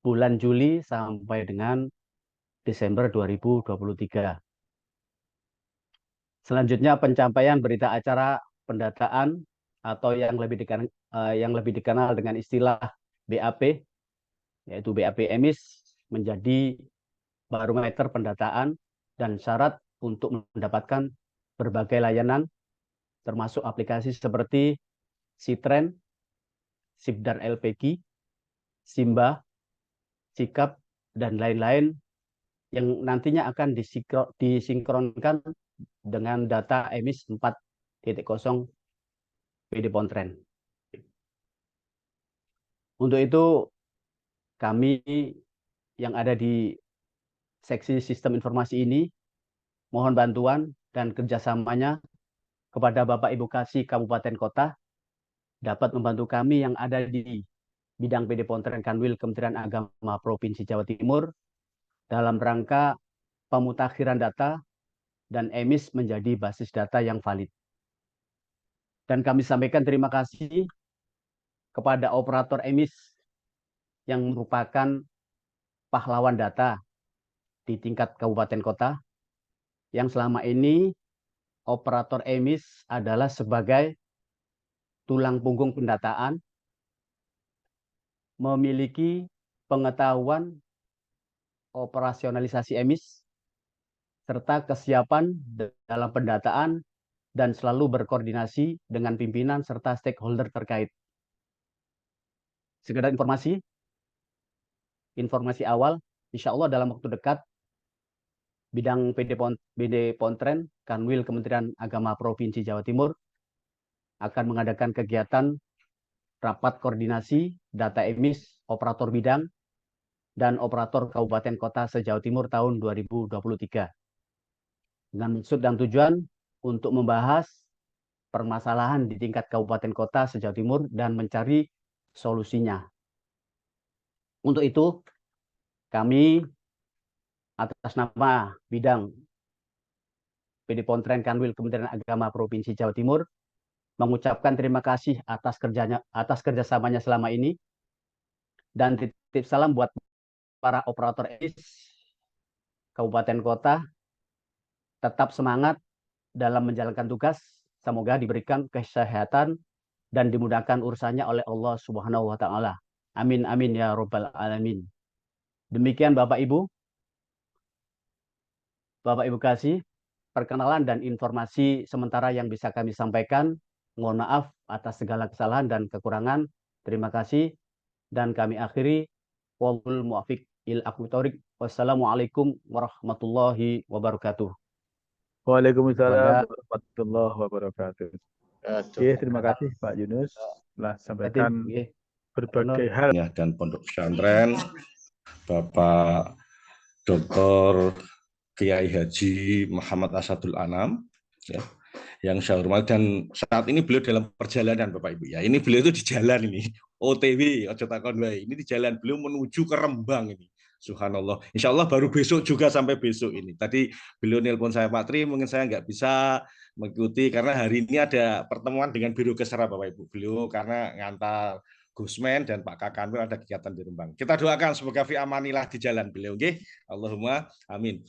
bulan Juli sampai dengan Desember 2023. Selanjutnya pencapaian berita acara pendataan atau yang lebih dikenal dengan istilah BAP, yaitu BAP EMIS, menjadi barometer pendataan dan syarat untuk mendapatkan berbagai layanan termasuk aplikasi seperti Citren, Sibdar LPG, Simba, Sikap, dan lain-lain yang nantinya akan disinkronkan dengan data EMIS 4.0 PD Pontren. Untuk itu, kami yang ada di seksi sistem informasi ini mohon bantuan dan kerjasamanya kepada Bapak Ibu Kasih Kabupaten Kota dapat membantu kami yang ada di bidang PD Pontren Kanwil Kementerian Agama Provinsi Jawa Timur dalam rangka pemutakhiran data dan EMIS menjadi basis data yang valid. Dan kami sampaikan terima kasih kepada operator EMIS yang merupakan pahlawan data di tingkat kabupaten kota, yang selama ini operator EMIS adalah sebagai tulang punggung pendataan, memiliki pengetahuan operasionalisasi EMIS, serta kesiapan dalam pendataan dan selalu berkoordinasi dengan pimpinan serta stakeholder terkait. Sekedar informasi awal, insya Allah dalam waktu dekat, bidang PD Pontren Kanwil Kementerian Agama Provinsi Jawa Timur akan mengadakan kegiatan rapat koordinasi data EMIS operator bidang dan operator kabupaten kota se-Jawa Timur tahun 2023. Dengan maksud dan tujuan untuk membahas permasalahan di tingkat kabupaten kota se-Jawa Timur dan mencari solusinya. Untuk itu, kami atas nama bidang PD Pontren Kanwil Kementerian Agama Provinsi Jawa Timur mengucapkan terima kasih atas kerjasamanya selama ini, dan titip salam buat para operator EMIS kabupaten kota, tetap semangat dalam menjalankan tugas, semoga diberikan kesehatan dan dimudahkan urusannya oleh Allah Subhanahu wa taala. Amin amin ya rabbal alamin. Demikian Bapak Ibu kasih, perkenalan dan informasi sementara yang bisa kami sampaikan. Mohon maaf atas segala kesalahan dan kekurangan. Terima kasih dan kami akhiri. Wallahul muwaffiq ila aqwamit thoriq. Wassalamualaikum warahmatullahi wabarakatuh. Waalaikumsalam warahmatullahi wabarakatuh. Oke, terima kasih Pak Yunus telah sampaikan berbagai hal dan Pondok Pesantren, Bapak Dr. Kiai Haji Muhammad Asadul Anam, ya, yang saya hormati, dan saat ini beliau dalam perjalanan Bapak Ibu ya. Ini beliau itu di jalan ini, OTW, ojo takon wae. Ini di jalan beliau menuju ke Rembang ini. Subhanallah. Insya Allah baru besok juga sampai besok ini. Tadi beliau nelpon saya, Pak Tri, mungkin saya nggak bisa mengikuti karena hari ini ada pertemuan dengan Biro Kesra Bapak Ibu. Beliau karena ngantar Gusmen dan Pak Kakanwil ada kegiatan di Rembang. Kita doakan semoga fi amanilah di jalan beliau. Nggih. Allahumma amin.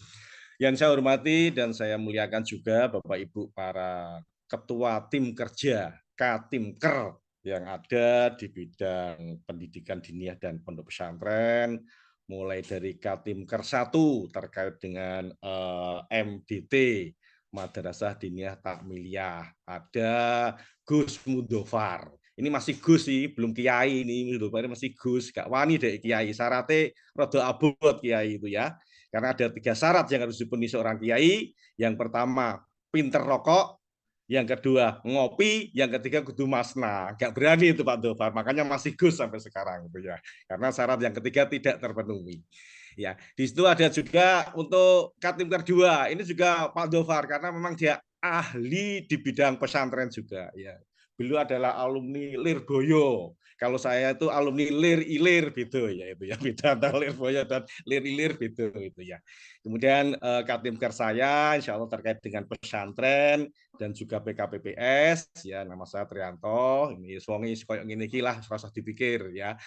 Yang saya hormati dan saya muliakan juga Bapak Ibu para ketua tim kerja Katimker yang ada di bidang pendidikan diniyah dan pondok pesantren, mulai dari Katimker 1 terkait dengan MDT, Madrasah Diniyah Takmiliyah, ada Gus Mudofar. Ini masih Gus sih, belum Kiai ini, Mudofar masih Gus, gak wani deh Kiai, syaratnya rada abot Kiai itu ya. Karena ada 3 syarat yang harus dipenuhi seorang kiai. Yang pertama, pinter rokok. yang kedua ngopi, yang ketiga kudu masna. Nggak berani itu Pak Dofar, makanya masih Gus sampai sekarang gitu ya. Karena syarat yang ketiga tidak terpenuhi. Ya, di situ ada juga untuk Katim kedua. Ini juga Pak Dofar karena memang dia ahli di bidang pesantren juga ya. Beliau adalah alumni Lirboyo. Kalau saya itu alumni Lir Ilir gitu ya, itu ya, beda antara Lirboyo dan Lir Ilir gitu itu ya. Kemudian Katimker saya insya Allah terkait dengan pesantren dan juga PKPPS ya, nama saya Trianto. Ini suami koyo ngene iki lah, rasa dipikir ya.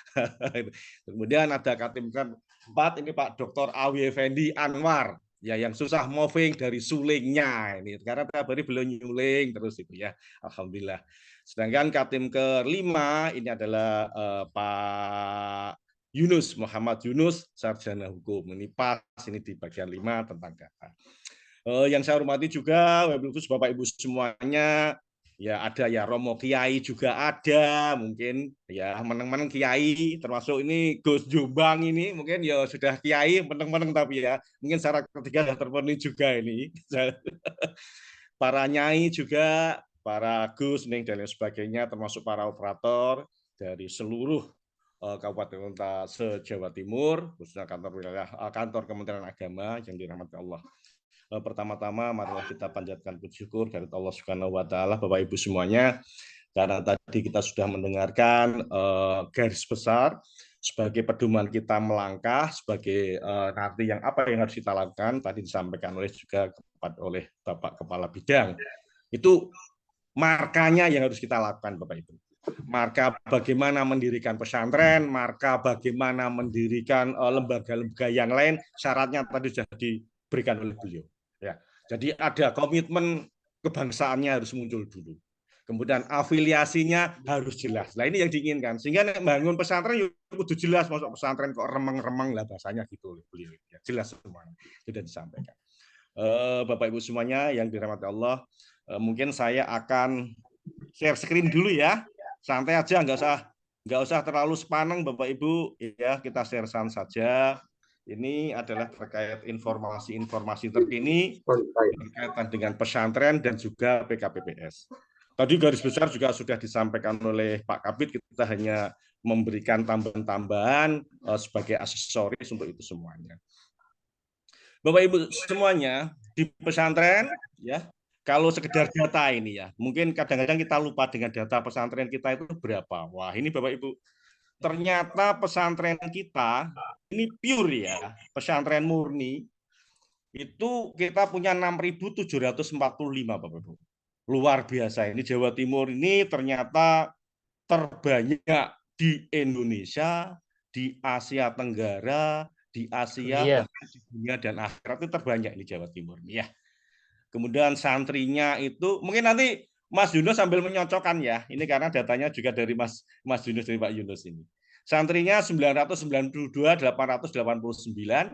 Kemudian ada Katimker 4 ini Pak Dr. Awi Effendi Anwar ya, yang susah moving dari sulingnya ini karena tiap hari beliau nyuling terus itu ya, alhamdulillah. Sedangkan Katim ke-5 ini adalah Pak Yunus, Muhammad Yunus, sarjana hukum. Ini pas ini di bagian 5 tentang data. Yang saya hormati juga Bapak Ibu semuanya, ya ada ya Romo Kiai juga ada, mungkin ya meneng-meneng Kiai, termasuk ini Gus Jombang ini mungkin ya sudah Kiai meneng-meneng tapi ya mungkin syarat ketiga sudah terpenuhi juga ini. Para nyai juga, para Gus dan lain sebagainya, termasuk para operator dari seluruh kabupaten kota se-Jawa Timur, khususnya kantor Kementerian Agama yang dirahmati Allah. Pertama-tama marilah kita panjatkan puji syukur dari Allah Subhanahu wa taala, Bapak Ibu semuanya, karena tadi kita sudah mendengarkan garis besar sebagai pedoman kita melangkah sebagai nanti yang apa yang harus kita lakukan, tadi disampaikan oleh Bapak Kepala Bidang. Itu markanya yang harus kita lakukan Bapak Ibu. Marka bagaimana mendirikan pesantren, marka bagaimana mendirikan lembaga-lembaga yang lain, syaratnya tadi sudah diberikan oleh beliau. Ya, jadi ada komitmen kebangsaannya harus muncul dulu. Kemudian afiliasinya harus jelas. Nah ini yang diinginkan. Sehingga bangun pesantren kudu jelas, masuk pesantren kok remeng-remeng lah bahasanya gitu oleh beliau. Ya, jelas semuanya sudah disampaikan. Bapak Ibu semuanya yang dirahmati Allah, mungkin saya akan share screen dulu ya. Santai aja, nggak usah terlalu sepaneng Bapak Ibu ya, kita share-share saja. Ini adalah terkait informasi-informasi terkini berkaitan dengan pesantren dan juga PKPPS. Tadi garis besar juga sudah disampaikan oleh Pak Kabid, kita hanya memberikan tambahan-tambahan sebagai aksesoris untuk itu semuanya. Bapak Ibu semuanya, di pesantren ya, kalau sekedar data ini ya, mungkin kadang-kadang kita lupa dengan data pesantren kita itu berapa. Wah, ini Bapak Ibu, ternyata pesantren kita ini pure ya, pesantren murni itu kita punya 6.745 Bapak Ibu. Luar biasa, ini Jawa Timur ini ternyata terbanyak di Indonesia, di Asia Tenggara, di Asia, bahkan di dunia dan akhirat itu terbanyak di Jawa Timur ya. Kemudian santrinya itu mungkin nanti Mas Yunus sambil menyocokkan ya, ini karena datanya juga dari Mas Yunus, dari Pak Yunus ini. Santrinya 992, 889,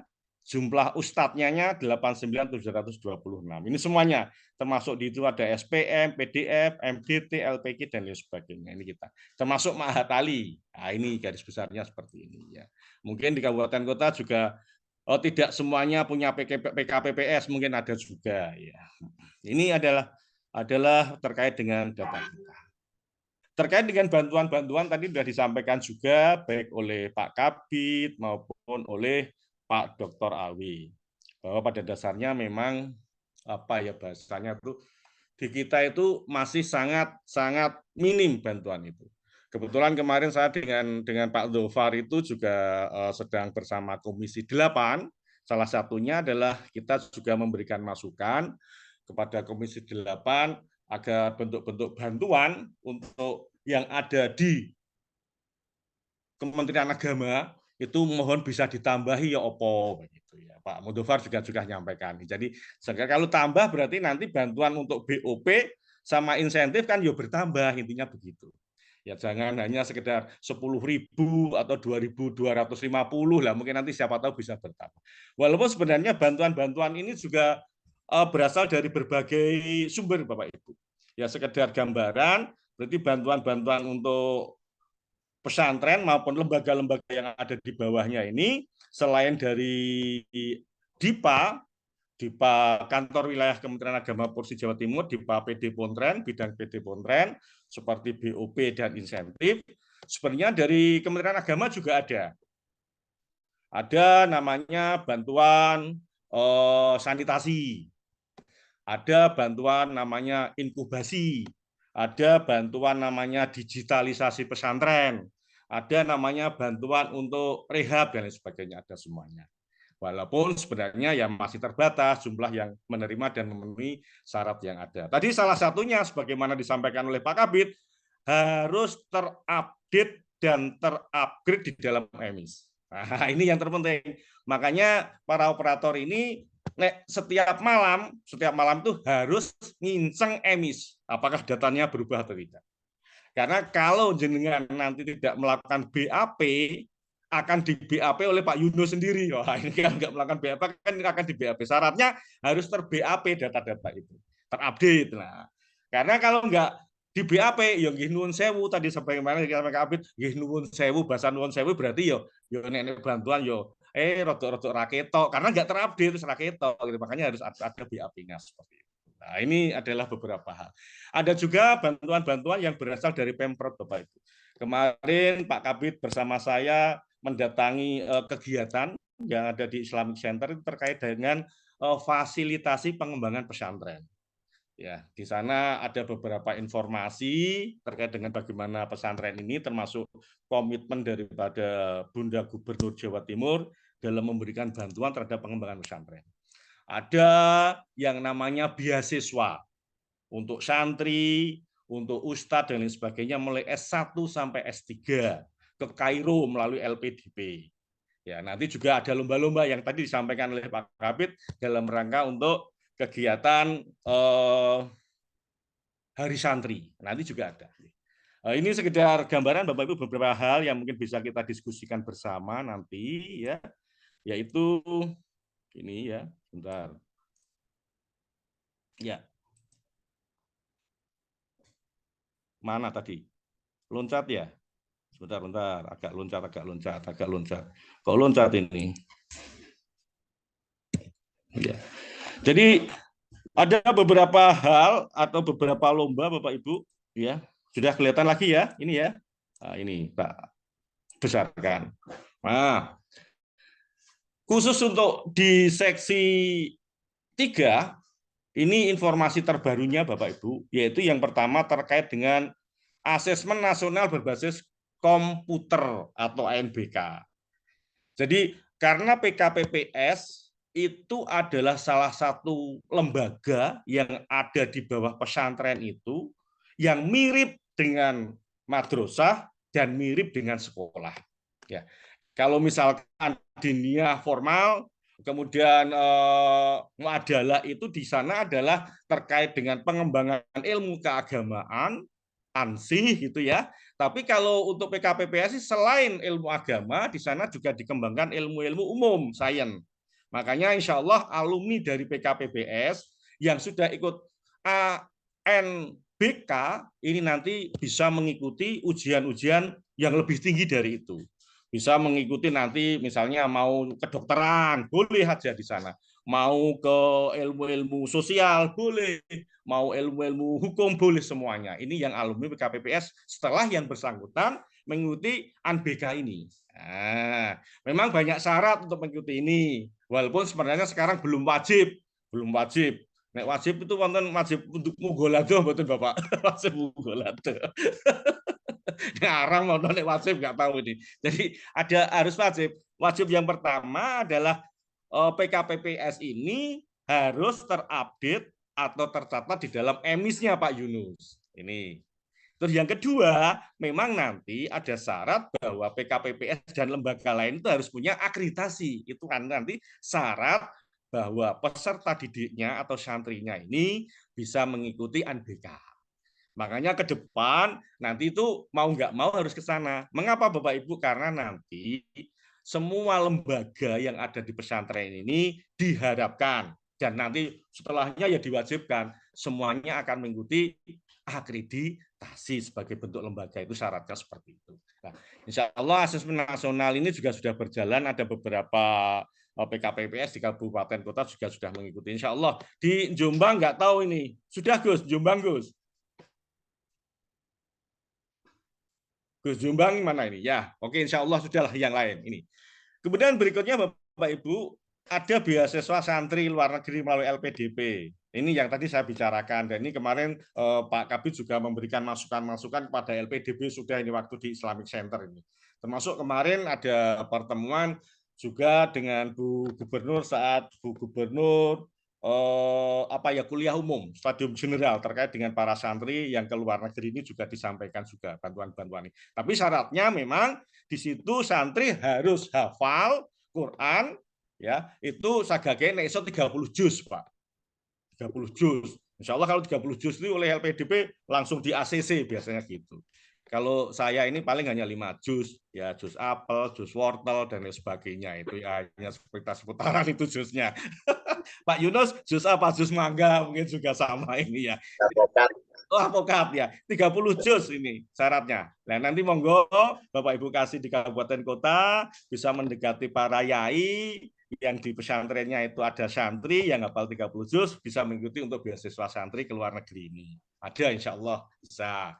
jumlah ustadznya 89.726. Ini semuanya, termasuk di itu ada SPM, PDF, MDT, LPK dan lain sebagainya. Ini kita, termasuk Mahatali. Nah, ini garis besarnya seperti ini ya. Mungkin di kabupaten kota juga tidak semuanya punya PKPPS, mungkin ada juga ya. Ini adalah terkait dengan data kita. Terkait dengan bantuan-bantuan tadi sudah disampaikan juga baik oleh Pak Kabid maupun oleh Pak Dr. Awi, bahwa pada dasarnya memang apa ya bahasanya itu di kita itu masih sangat minim bantuan itu. Kebetulan kemarin saya dengan Pak Dofar itu juga sedang bersama Komisi 8. Salah satunya adalah kita juga memberikan masukan kepada Komisi 8 agar bentuk-bentuk bantuan untuk yang ada di Kementerian Agama itu mohon bisa ditambahi ya opo begitu ya. Pak Mudofar juga nyampaikan. Jadi kalau tambah berarti nanti bantuan untuk BOP sama insentif kan ya bertambah, intinya begitu. Ya jangan hanya sekedar 10.000 atau 2.250 lah, mungkin nanti siapa tahu bisa bertambah. Walaupun sebenarnya bantuan-bantuan ini juga berasal dari berbagai sumber Bapak Ibu. Ya sekedar gambaran, berarti bantuan-bantuan untuk pesantren maupun lembaga-lembaga yang ada di bawahnya ini, selain dari DIPA, di kantor wilayah Kementerian Agama Provinsi Jawa Timur, di PD Pontren, bidang PD Pontren, seperti BOP dan insentif. Sebenarnya dari Kementerian Agama juga ada. Ada namanya bantuan sanitasi, ada bantuan namanya inkubasi, ada bantuan namanya digitalisasi pesantren, ada namanya bantuan untuk rehab dan lain sebagainya, ada semuanya. Walaupun sebenarnya yang masih terbatas jumlah yang menerima dan memenuhi syarat yang ada. Tadi salah satunya sebagaimana disampaikan oleh Pak Kabid, harus terupdate dan terupgrade di dalam EMIS. Nah, ini yang terpenting. Makanya para operator ini setiap malam itu harus nginceng EMIS. Apakah datanya berubah atau tidak. Karena kalau jenengan nanti tidak melakukan BAP, akan di BAP oleh Pak Yunus sendiri. Wah, ini kan nggak melakukan BAP, kan akan di BAP. Syaratnya harus ter-BAP data-data itu. Terupdate. Nah, karena kalau nggak di BAP, ya nggih nuwun sewu tadi sampai kemarin kita Kabid, nggih nuwun sewu, bahasa nuwun sewu berarti yo nek bantuan yo rodok-rodok raketok karena nggak terupdate terus raketok gitu. Makanya harus ada BAP-nya seperti itu. Nah, ini adalah beberapa hal. Ada juga bantuan-bantuan yang berasal dari Pemprov, Bapak Ibu. Kemarin Pak Kabid bersama saya mendatangi kegiatan yang ada di Islamic Center itu terkait dengan fasilitasi pengembangan pesantren. Ya, di sana ada beberapa informasi terkait dengan bagaimana pesantren ini, termasuk komitmen daripada Bunda Gubernur Jawa Timur dalam memberikan bantuan terhadap pengembangan pesantren. Ada yang namanya beasiswa untuk santri, untuk ustadz dan lain sebagainya mulai S1 sampai S3 ke Kairo melalui LPDP. Ya, nanti juga ada lomba-lomba yang tadi disampaikan oleh Pak Kabid dalam rangka untuk kegiatan Hari Santri. Nanti juga ada. Ini sekedar gambaran Bapak Ibu beberapa hal yang mungkin bisa kita diskusikan bersama nanti ya. Yaitu ini ya, bentar. Ya. Mana tadi? Loncat ya? Sebentar, agak loncat. Kok loncat ini? Ya. Jadi ada beberapa hal atau beberapa lomba Bapak Ibu ya. Sudah kelihatan lagi ya, ini ya. Nah, ini Pak besarkan. Nah, khusus untuk di seksi 3 ini informasi terbarunya Bapak Ibu, yaitu yang pertama terkait dengan asesmen nasional berbasis komputer atau ANBK. Jadi karena PKPPS itu adalah salah satu lembaga yang ada di bawah pesantren itu yang mirip dengan madrasah dan mirip dengan sekolah. Ya. Kalau misalkan diniyah formal, kemudian muadalah itu di sana adalah terkait dengan pengembangan ilmu keagamaan, ansih gitu ya. Tapi kalau untuk PKPPS selain ilmu agama, di sana juga dikembangkan ilmu-ilmu umum, sains. Makanya insya Allah alumni dari PKPPS yang sudah ikut ANBK ini nanti bisa mengikuti ujian-ujian yang lebih tinggi dari itu. Bisa mengikuti nanti misalnya mau kedokteran, boleh aja di sana. Mau ke ilmu-ilmu sosial, boleh. Mau ilmu-ilmu hukum, boleh semuanya. Ini yang alumni PKPPS setelah yang bersangkutan mengikuti ANBK ini. Nah, memang banyak syarat untuk mengikuti ini. Walaupun sebenarnya sekarang belum wajib. Nek wajib itu wonten wajib untuk mugolado mboten Bapak. Wajib mugolado. Ngarang mau nek wajib nggak tahu ini. Jadi ada harus wajib. Wajib yang pertama adalah PKPPS ini harus terupdate atau tercatat di dalam EMIS-nya Pak Yunus. Ini. Terus yang kedua, memang nanti ada syarat bahwa PKPPS dan lembaga lain itu harus punya akreditasi. Itu kan nanti syarat bahwa peserta didiknya atau santrinya ini bisa mengikuti ANBK. Makanya ke depan nanti itu mau nggak mau harus ke sana. Mengapa Bapak Ibu? Karena nanti semua lembaga yang ada di pesantren ini diharapkan dan nanti setelahnya ya diwajibkan semuanya akan mengikuti akreditasi sebagai bentuk lembaga, itu syaratnya seperti itu. Nah, insya Allah asesmen nasional ini juga sudah berjalan, ada beberapa PKPPS di kabupaten kota juga sudah mengikuti. Insya Allah di Jombang nggak tahu ini sudah Gus, Jombang Gus. Gus Jombang mana ini? Ya, oke Insya Allah sudahlah yang lain ini. Kemudian berikutnya Bapak Ibu ada beasiswa santri luar negeri melalui LPDP. Ini yang tadi saya bicarakan dan ini kemarin Pak Kabid juga memberikan masukan-masukan kepada LPDP sudah ini waktu di Islamic Center ini. Termasuk kemarin ada pertemuan juga dengan Bu Gubernur saat Bu Gubernur kuliah umum stadium general terkait dengan para santri yang ke luar negeri ini juga disampaikan juga bantuan-bantuan ini. Tapi syaratnya memang di situ santri harus hafal Quran ya, itu sagage nek iso 30 juz, Pak. 30 juz. Insya Allah kalau 30 juz itu oleh LPDP langsung di ACC biasanya gitu. Kalau saya ini paling hanya 5 juz, ya juz apel, juz wortel dan lain sebagainya itu ya hanya seputaran itu juznya. Pak Yunus, juz apa? Juz mangga mungkin juga sama ini ya. Apokat ya, 30 juz ini syaratnya. Nah nanti monggo Bapak Ibu kasih di kabupaten kota bisa mendekati para yai yang di pesantrennya itu ada santri yang hafal 30 juz bisa mengikuti untuk beasiswa santri ke luar negeri ini. Ada insya Allah bisa.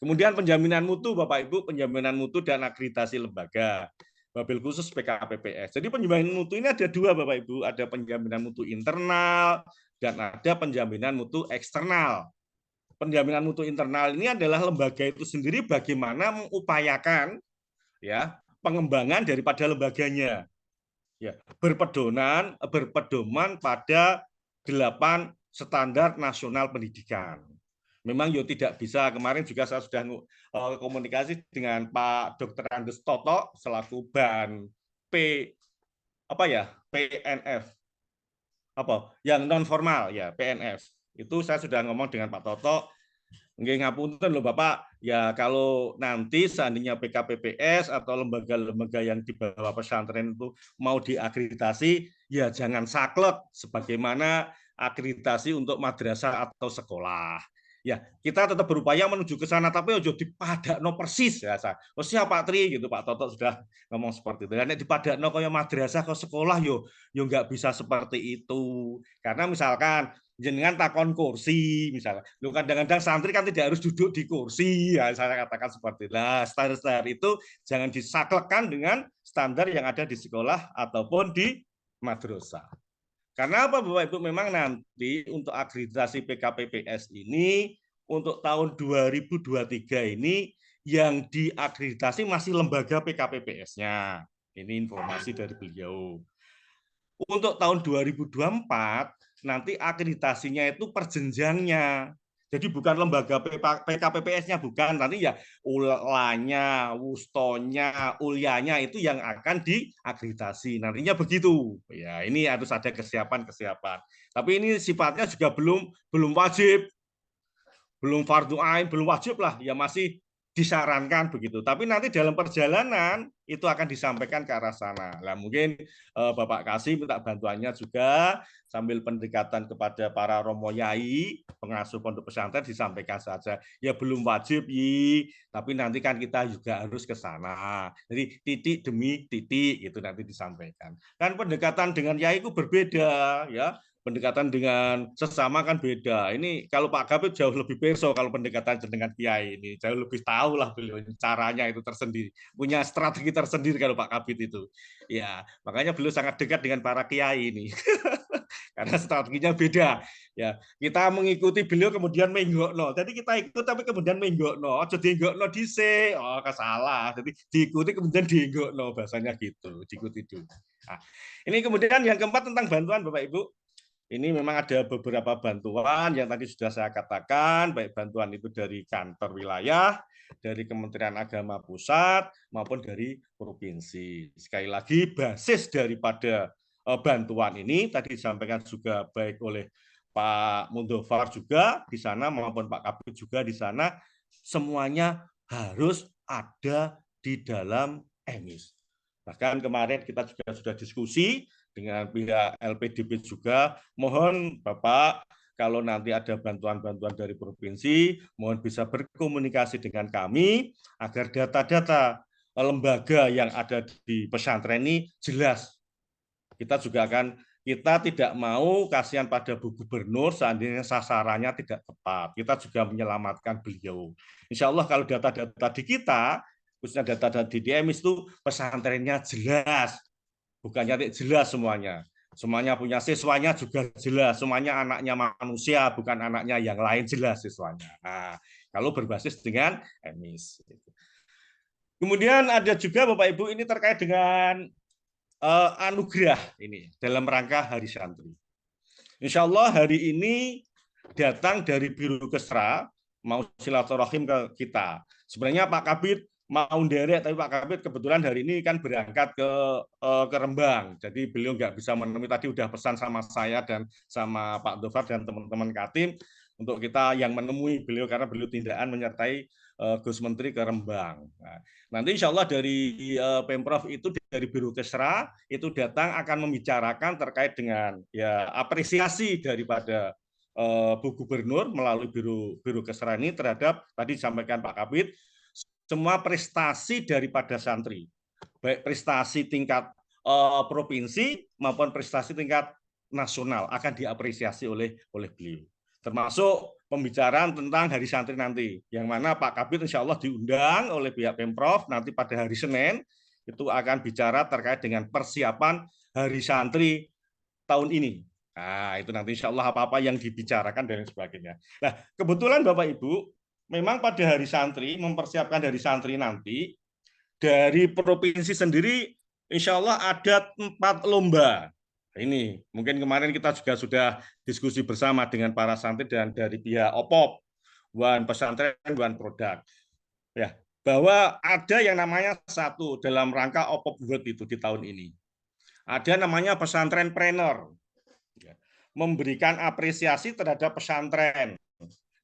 Kemudian penjaminan mutu Bapak Ibu, penjaminan mutu dan akreditasi lembaga. Wabil khusus PKPPS. Jadi penjaminan mutu ini ada dua Bapak Ibu, ada penjaminan mutu internal dan ada penjaminan mutu eksternal. Penjaminan mutu internal ini adalah lembaga itu sendiri bagaimana mengupayakan ya pengembangan daripada lembaganya. Ya, berpedoman pada 8 standar nasional pendidikan. Memang yo tidak bisa, kemarin juga saya sudah komunikasi dengan Pak Dr. Andes Toto selaku Ban PNF yang non formal ya PNF. Itu saya sudah ngomong dengan Pak Toto, nggih ngapunten loh Bapak, ya kalau nanti seandainya PKPPS atau lembaga-lembaga yang di bawah pesantren itu mau diakreditasi, ya jangan saklek sebagaimana akreditasi untuk madrasah atau sekolah. Ya, kita tetap berupaya menuju ke sana, tapi ojo dipadakno persis ya. Oh siap Pak Tri gitu, Pak Toto sudah ngomong seperti itu. Dan dipadakno kaya madrasah ke sekolah yo nggak bisa seperti itu. Karena misalkan jenengan takon kursi misalnya, lu kadang-kadang santri kan tidak harus duduk di kursi ya, saya katakan seperti itu. Nah, standar itu jangan disaklekkan dengan standar yang ada di sekolah ataupun di madrasah. Karena apa Bapak Ibu, memang nanti untuk akreditasi PKPPS ini untuk tahun 2023 ini yang diakreditasi masih lembaga PKPPS-nya. Ini informasi dari beliau. Untuk tahun 2024 nanti akreditasinya itu perjenjangnya. Jadi bukan lembaga PKPPS-nya, bukan. Nanti ya ulanya, wustonya, ulianya itu yang akan diakreditasi. Nantinya begitu. Ya, ini harus ada kesiapan-kesiapan. Tapi ini sifatnya juga belum wajib. Belum fardhu ain, belum wajib lah. Ya masih disarankan begitu. Tapi nanti dalam perjalanan itu akan disampaikan ke arah sana. Nah, mungkin Bapak Kasih minta bantuannya juga sambil pendekatan kepada para romo yai, pengasuh pondok pesantren disampaikan saja. Ya belum wajib, tapi nanti kan kita juga harus ke sana. Jadi titik demi titik itu nanti disampaikan. Kan pendekatan dengan yai itu berbeda ya. Pendekatan dengan sesama kan beda. Ini kalau Pak Kabid jauh lebih perso kalau pendekatan dengan kiai ini. Jauh lebih tahu lah beliau caranya itu tersendiri. Punya strategi tersendiri kalau Pak Kabid itu. Ya, makanya beliau sangat dekat dengan para kiai ini. Karena strateginya beda. Ya, kita mengikuti beliau kemudian menggokno. Jadi kita ikut tapi kemudian menggokno. Ojo dienggokno dhisik. Oh, kesalah. Jadi diikuti kemudian dienggokno, bahasanya gitu. Diikuti dulu. Nah, ini kemudian yang keempat tentang bantuan Bapak Ibu. Ini memang ada beberapa bantuan yang tadi sudah saya katakan, baik bantuan itu dari kantor wilayah, dari Kementerian Agama Pusat, maupun dari provinsi. Sekali lagi, basis daripada bantuan ini tadi disampaikan juga baik oleh Pak Mundofar juga di sana, maupun Pak Kabid juga di sana, semuanya harus ada di dalam EMIS. Bahkan kemarin kita juga sudah diskusi dengan pihak LPDP juga, mohon Bapak kalau nanti ada bantuan-bantuan dari provinsi, mohon bisa berkomunikasi dengan kami agar data-data lembaga yang ada di pesantren ini jelas. Kita juga kita tidak mau kasihan pada Bu Gubernur seandainya sasarannya tidak tepat. Kita juga menyelamatkan beliau. Insya Allah kalau data-data di kita, khususnya data-data di DMIS itu pesantrennya jelas, bukannya jelas semuanya. Semuanya punya siswanya juga jelas, semuanya anaknya manusia, bukan anaknya yang lain jelas siswanya. Nah, kalau berbasis dengan EMIS. Kemudian ada juga Bapak Ibu ini terkait dengan anugerah ini dalam rangka Hari Santri. Insya Allah hari ini datang dari Biro Kesra mau silaturahim ke kita. Sebenarnya Pak Kabid mau derek, tapi Pak Kabid kebetulan hari ini kan berangkat ke Rembang. Jadi beliau nggak bisa menemui, tadi udah pesan sama saya dan sama Pak Dofar dan teman-teman Katim untuk kita yang menemui beliau karena beliau tindakan menyertai Gus Menteri ke Rembang. Nah, nanti insya Allah dari Pemprov itu dari Biro Kesra itu datang akan membicarakan terkait dengan ya apresiasi daripada Bu Gubernur melalui Biro Kesra ini terhadap tadi disampaikan Pak Kabid semua prestasi daripada santri, baik prestasi tingkat provinsi maupun prestasi tingkat nasional akan diapresiasi oleh beliau. Termasuk pembicaraan tentang Hari Santri nanti, yang mana Pak Kabid insya Allah diundang oleh pihak Pemprov nanti pada hari Senin, itu akan bicara terkait dengan persiapan Hari Santri tahun ini. Nah, itu nanti insya Allah apa-apa yang dibicarakan dan sebagainya. Nah, kebetulan Bapak Ibu, memang pada Hari Santri, mempersiapkan Hari Santri nanti, dari provinsi sendiri insya Allah ada 4 lomba. Ini mungkin kemarin kita juga sudah diskusi bersama dengan para santri dan dari pihak OPOP, Wan Pesantren, Wan Produk. Ya, bahwa ada yang namanya satu dalam rangka OPOP World itu di tahun ini. Ada namanya pesantren trainer. Memberikan apresiasi terhadap pesantren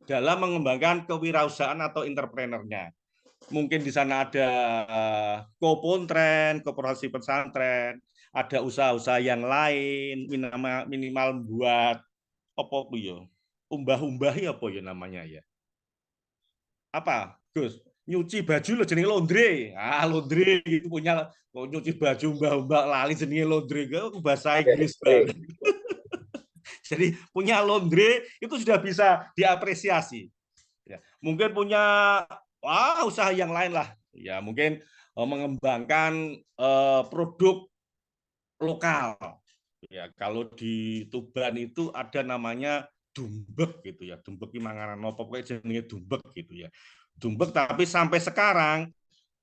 dalam mengembangkan kewirausahaan atau entrepreneurnya. Mungkin di sana ada kopontren, koperasi pesantren, ada usaha-usaha yang lain, minimal buat apa ya? Umbah-umbah ya apa ya namanya ya? Apa, Gus? Nyuci baju lo jenenge laundry. Ah, laundry itu punya nyuci baju umbah-umbah lali jenenge laundry. Bahasa Inggris banget. Jadi punya laundry itu sudah bisa diapresiasi. Ya, mungkin punya usaha yang lain lah. Ya, mungkin mengembangkan produk lokal. Ya, kalau di Tuban itu ada namanya dumbek gitu ya. Dumbek ini manganan apa pokoknya jenenge dumbek gitu ya. Dumbek tapi sampai sekarang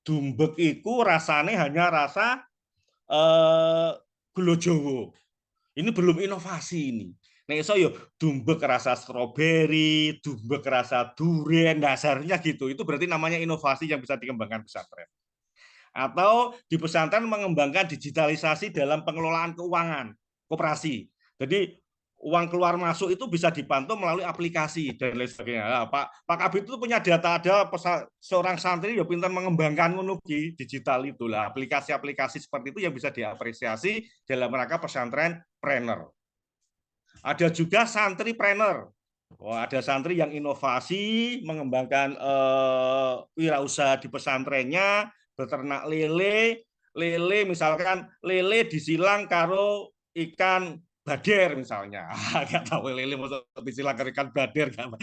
dumbek itu rasanya hanya rasa gula Jawa. Ini belum inovasi ini. Nek iso yo dumbek rasa stroberi, dumbek rasa durian, dasarnya gitu. Itu berarti namanya inovasi yang bisa dikembangkan pesantren. Atau di pesantren mengembangkan digitalisasi dalam pengelolaan keuangan koperasi. Jadi uang keluar masuk itu bisa dipantau melalui aplikasi dan lain sebagainya. Nah, Pak Kabid itu punya data, ada seorang santri ya pintar mengembangkan menuju digital itulah aplikasi-aplikasi seperti itu yang bisa diapresiasi dalam rangka pesantren trainer. Ada juga santri trainer. Ada santri yang inovasi mengembangkan wirausaha di pesantrennya, beternak lele misalkan lele disilang karo ikan bader misalnya. Nggak tahu lele maksud disilang karo ikan bader kan.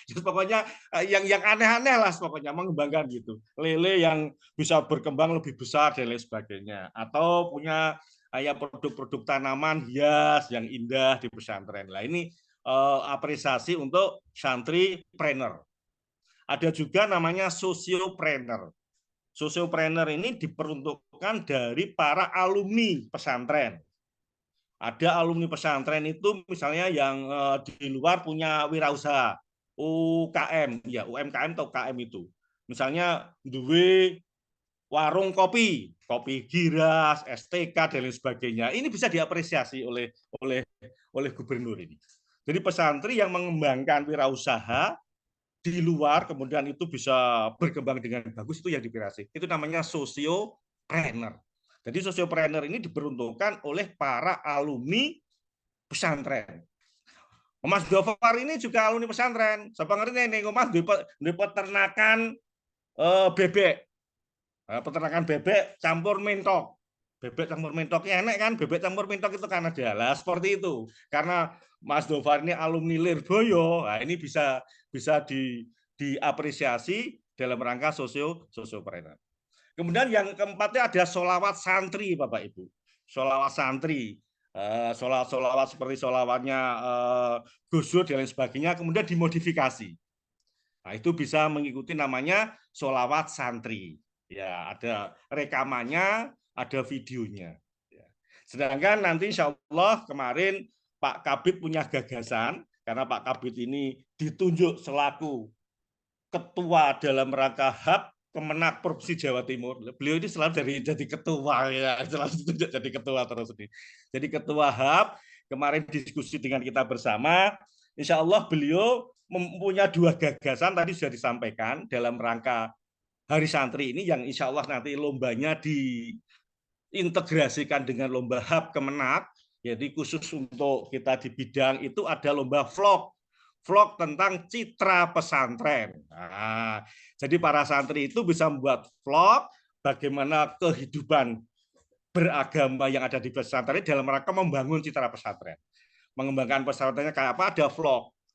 Terus pokoknya yang aneh-aneh lah pokoknya mengembangkan gitu. Lele yang bisa berkembang lebih besar dan lain sebagainya. Atau punya produk-produk tanaman hias yang indah di pesantren. Lah ini apresiasi untuk santri-trainer. Ada juga namanya sosiopreneur. Sosiopreneur ini diperuntukkan dari para alumni pesantren. Ada alumni pesantren itu misalnya yang di luar punya wirausaha, UKM, ya UMKM atau UKM itu. Misalnya duwe warung kopi giras, STK dan lain sebagainya. Ini bisa diapresiasi oleh gubernur ini. Jadi pesantren yang mengembangkan wirausaha di luar kemudian itu bisa berkembang dengan bagus itu yang diapresiasi. Itu namanya sosiopreneur. Jadi sosiopreneur ini diperuntukkan oleh para alumni pesantren. Mas Dofar ini juga alumni pesantren. Siapa ngerti nih Mas di peternakan bebek. Peternakan bebek campur mentok. bebek campur mentoknya enak kan, bebek campur mentok itu kan ada. Lah seperti itu. Karena Mas Dofar ini alumni Lirboyo, nah ini bisa diapresiasi dalam rangka sosio-preneur. Kemudian yang keempatnya ada sholawat santri, Bapak Ibu. Sholawat santri, sholawat seperti sholawatnya Gus Dur dan lain sebagainya, kemudian dimodifikasi. Nah, itu bisa mengikuti namanya sholawat santri. Ya, ada rekamannya, ada videonya. Ya. Sedangkan nanti insya Allah kemarin Pak Kabid punya gagasan, karena Pak Kabid ini ditunjuk selaku ketua dalam rangka HUB Kemenak Provinsi Jawa Timur. Beliau ini selalu jadi ketua, ya, selalu ditunjuk jadi ketua terus ini. Jadi ketua HUB, kemarin diskusi dengan kita bersama, insya Allah beliau mempunyai 2 gagasan tadi sudah disampaikan dalam rangka Hari Santri ini, yang insya Allah nanti lombanya diintegrasikan dengan lomba HUB Kemenak. Jadi khusus untuk kita di bidang itu ada lomba vlog tentang citra pesantren. Nah, jadi para santri itu bisa membuat vlog bagaimana kehidupan beragama yang ada di pesantren dalam rangka membangun citra pesantren. Mengembangkan pesantrennya kayak apa,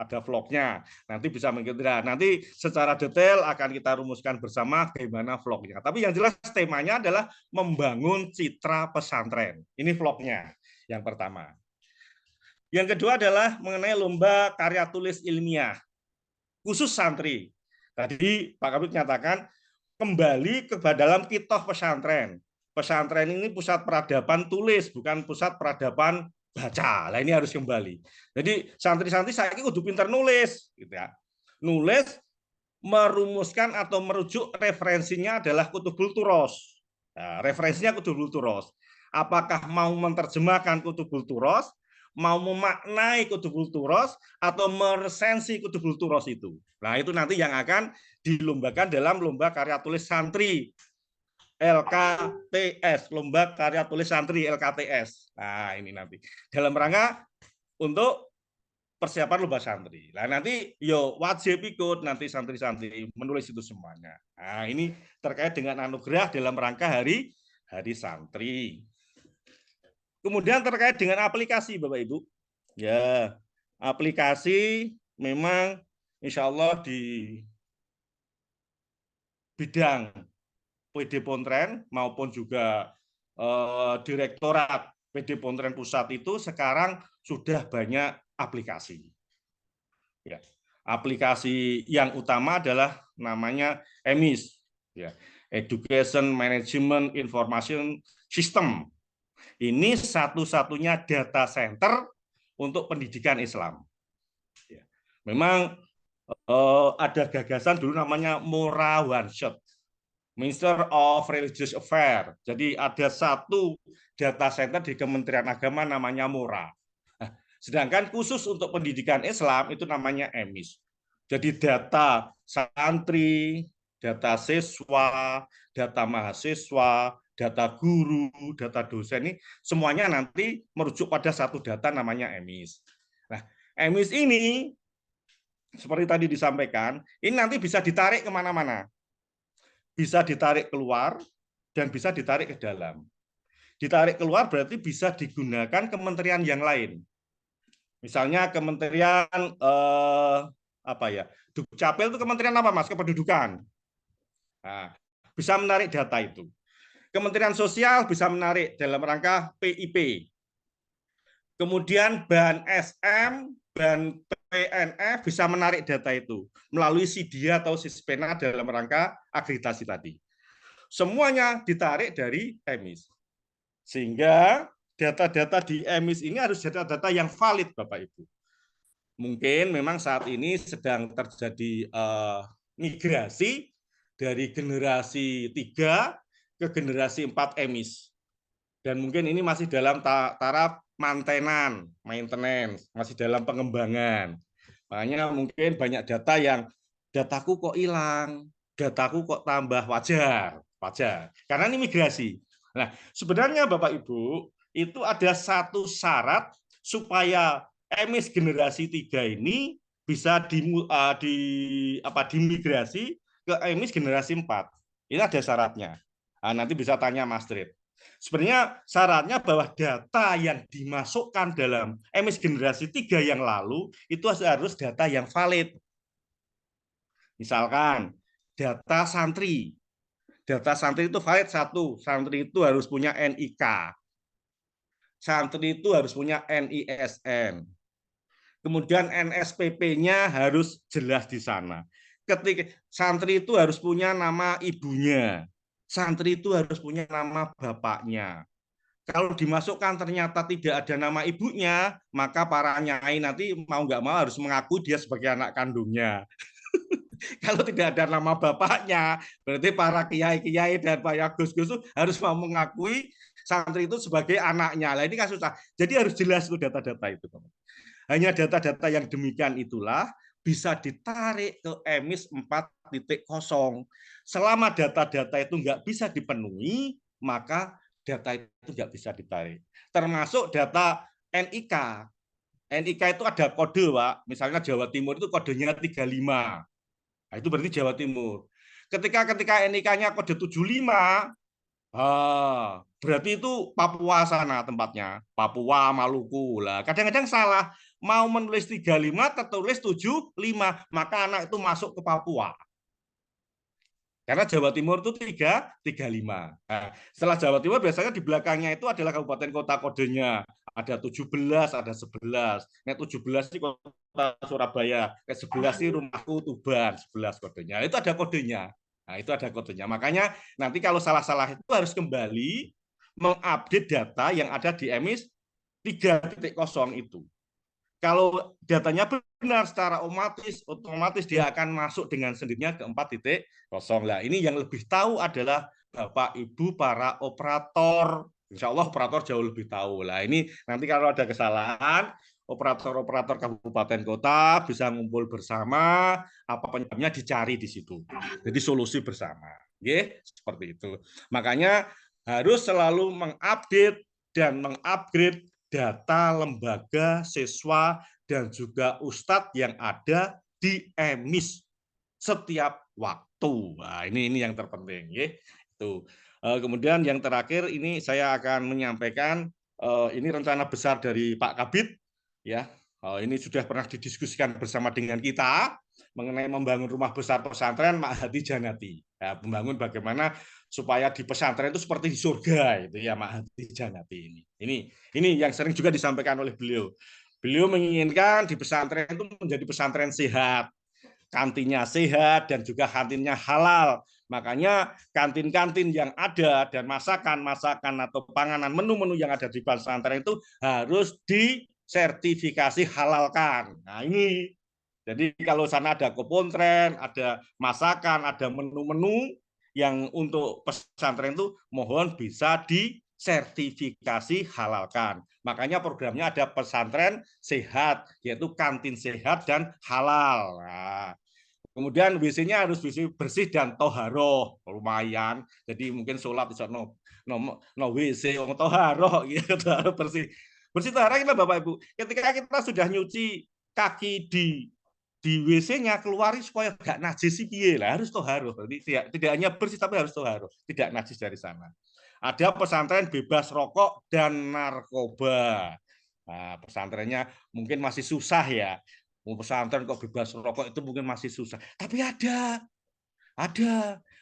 ada vlognya. Nanti bisa mengikuti. Nanti secara detail akan kita rumuskan bersama bagaimana vlognya. Tapi yang jelas temanya adalah membangun citra pesantren. Ini vlognya yang pertama. Yang kedua adalah mengenai lomba karya tulis ilmiah khusus santri. Tadi Pak Kabid nyatakan kembali ke dalam kitoh pesantren. Pesantren ini pusat peradaban tulis, bukan pusat peradaban baca. Lah ini harus kembali. Jadi santri-santri saya ini kudu pinter nulis, gitu ya. Nulis, merumuskan atau merujuk referensinya adalah Kutubul Turos. Nah, referensinya Kutubul Turos. Apakah mau menerjemahkan Kutubul Turos, mau memaknai Kutubul Turos, atau meresensi Kutubul Turos itu. Nah, itu nanti yang akan dilombakan dalam lomba karya tulis santri LKTS, lomba karya tulis santri LKTS. Nah, ini nanti dalam rangka untuk persiapan lomba santri. Nah, nanti yo wajib ikut nanti santri-santri menulis itu semuanya. Nah, ini terkait dengan anugerah dalam rangka hari santri. Kemudian terkait dengan aplikasi, Bapak Ibu. Ya, aplikasi memang insya Allah di bidang PD Pontren maupun juga Direktorat PD Pontren Pusat itu sekarang sudah banyak aplikasi. Ya, aplikasi yang utama adalah namanya EMIS, ya, Education Management Information System. Ini satu-satunya data center untuk pendidikan Islam. Ya. Memang ada gagasan dulu namanya Mora One Shot, Minister of Religious Affairs. Jadi ada satu data center di Kementerian Agama namanya Mora. Nah, sedangkan khusus untuk pendidikan Islam itu namanya EMIS. Jadi data santri, data siswa, data mahasiswa, data guru, data dosen ini semuanya nanti merujuk pada satu data namanya EMIS. Nah, EMIS ini seperti tadi disampaikan, ini nanti bisa ditarik kemana-mana. Bisa ditarik keluar dan bisa ditarik ke dalam. Ditarik keluar berarti bisa digunakan kementerian yang lain. Misalnya kementerian Dukcapil itu kementerian apa, Mas? Kependudukan. Nah, bisa menarik data itu. Kementerian Sosial bisa menarik dalam rangka PIP. Kemudian Ban SM, Ban PNF bisa menarik data itu melalui SIDIA atau Sispena dalam rangka akreditasi tadi. Semuanya ditarik dari EMIS. Sehingga data-data di EMIS ini harus data-data yang valid, Bapak Ibu. Mungkin memang saat ini sedang terjadi migrasi dari generasi 3 ke generasi 4 EMIS. Dan mungkin ini masih dalam taraf maintenance, masih dalam pengembangan. Makanya mungkin banyak data yang dataku kok hilang, dataku kok tambah, wajar. Karena ini migrasi. Nah, sebenarnya Bapak Ibu, itu ada satu syarat supaya EMIS generasi 3 ini bisa dimigrasi ke EMIS generasi 4. Ini ada syaratnya. Nah, nanti bisa tanya Mas Drit. Sebenarnya syaratnya bahwa data yang dimasukkan dalam emis generasi 3 yang lalu itu harus data yang valid. Misalkan data santri. Data santri itu valid satu, santri itu harus punya NIK. Santri itu harus punya NISN. Kemudian NSPP-nya harus jelas di sana. Ketika santri itu harus punya nama ibunya. Santri itu harus punya nama bapaknya. Kalau dimasukkan ternyata tidak ada nama ibunya, maka para nyai nanti mau nggak mau harus mengaku dia sebagai anak kandungnya. Kalau tidak ada nama bapaknya, berarti para kiai-kiai dan para gus-gus harus mau mengakui santri itu sebagai anaknya. Nah, ini kan susah. Jadi harus jelas itu data-data itu. Hanya data-data yang demikian itulah bisa ditarik ke emis 4.0. Selama data-data itu nggak bisa dipenuhi, maka data itu nggak bisa ditarik. Termasuk data NIK. NIK itu ada kode, Pak. Misalnya Jawa Timur itu kodenya 35. Nah, itu berarti Jawa Timur. Ketika NIK-nya kode 75, berarti itu Papua sana tempatnya. Papua, Maluku. Lah, kadang-kadang salah. Mau menulis 35, tertulis 75. Maka anak itu masuk ke Papua. Karena Jawa Timur itu 35. Nah, setelah Jawa Timur biasanya di belakangnya itu adalah kabupaten kota kodenya. Ada 17, ada 11. Nah, 17 ini kota Surabaya. 11 ini rumahku Tuban, 11 kodenya. Itu ada kodenya. Nah, itu ada kodenya. Makanya nanti kalau salah-salah itu harus kembali mengupdate data yang ada di emis 3.0 itu. Kalau datanya benar secara otomatis dia akan masuk dengan sendirinya ke 4.0. Lah, ini yang lebih tahu adalah Bapak Ibu para operator. Insya Allah operator jauh lebih tahu. Lah, ini nanti kalau ada kesalahan, operator-operator kabupaten kota bisa ngumpul bersama, apa penyebabnya dicari di situ. Jadi solusi bersama. Oke, seperti itu. Makanya harus selalu mengupdate dan mengupgrade data lembaga, siswa, dan juga ustadz yang ada di emis setiap waktu. Nah, ini yang terpenting, ya. Itu. Kemudian yang terakhir ini saya akan menyampaikan ini rencana besar dari Pak Kabid, ya. Ini sudah pernah didiskusikan bersama dengan kita mengenai membangun rumah besar pesantren Ma'hadi Janati. Ya, membangun bagaimana supaya di pesantren itu seperti di surga, itu ya Ma'hadi Janati ini. Ini yang sering juga disampaikan oleh beliau. Beliau menginginkan di pesantren itu menjadi pesantren sehat, kantinnya sehat dan juga kantinnya halal. Makanya kantin-kantin yang ada dan masakan-masakan atau panganan menu-menu yang ada di pesantren itu harus disertifikasi halalkan. Nah, ini jadi kalau sana ada kepontren, ada masakan, ada menu-menu yang untuk pesantren itu mohon bisa disertifikasi halalkan. Makanya programnya ada pesantren sehat, yaitu kantin sehat dan halal. Nah, kemudian WC-nya harus bersih dan toharoh, lumayan. Jadi mungkin sholat bisa no WC, toharoh gitu, bersih. Bersih toharoh kita Bapak Ibu. Ketika kita sudah nyuci kaki di WC-nya keluarin supaya gak najis sih lah, harus toharoh. Jadi tidak hanya bersih tapi harus toharoh, tidak najis dari sana. Ada pesantren bebas rokok dan narkoba. Nah, pesantrennya mungkin masih susah ya. Pesantren kok bebas rokok itu mungkin masih susah. Tapi ada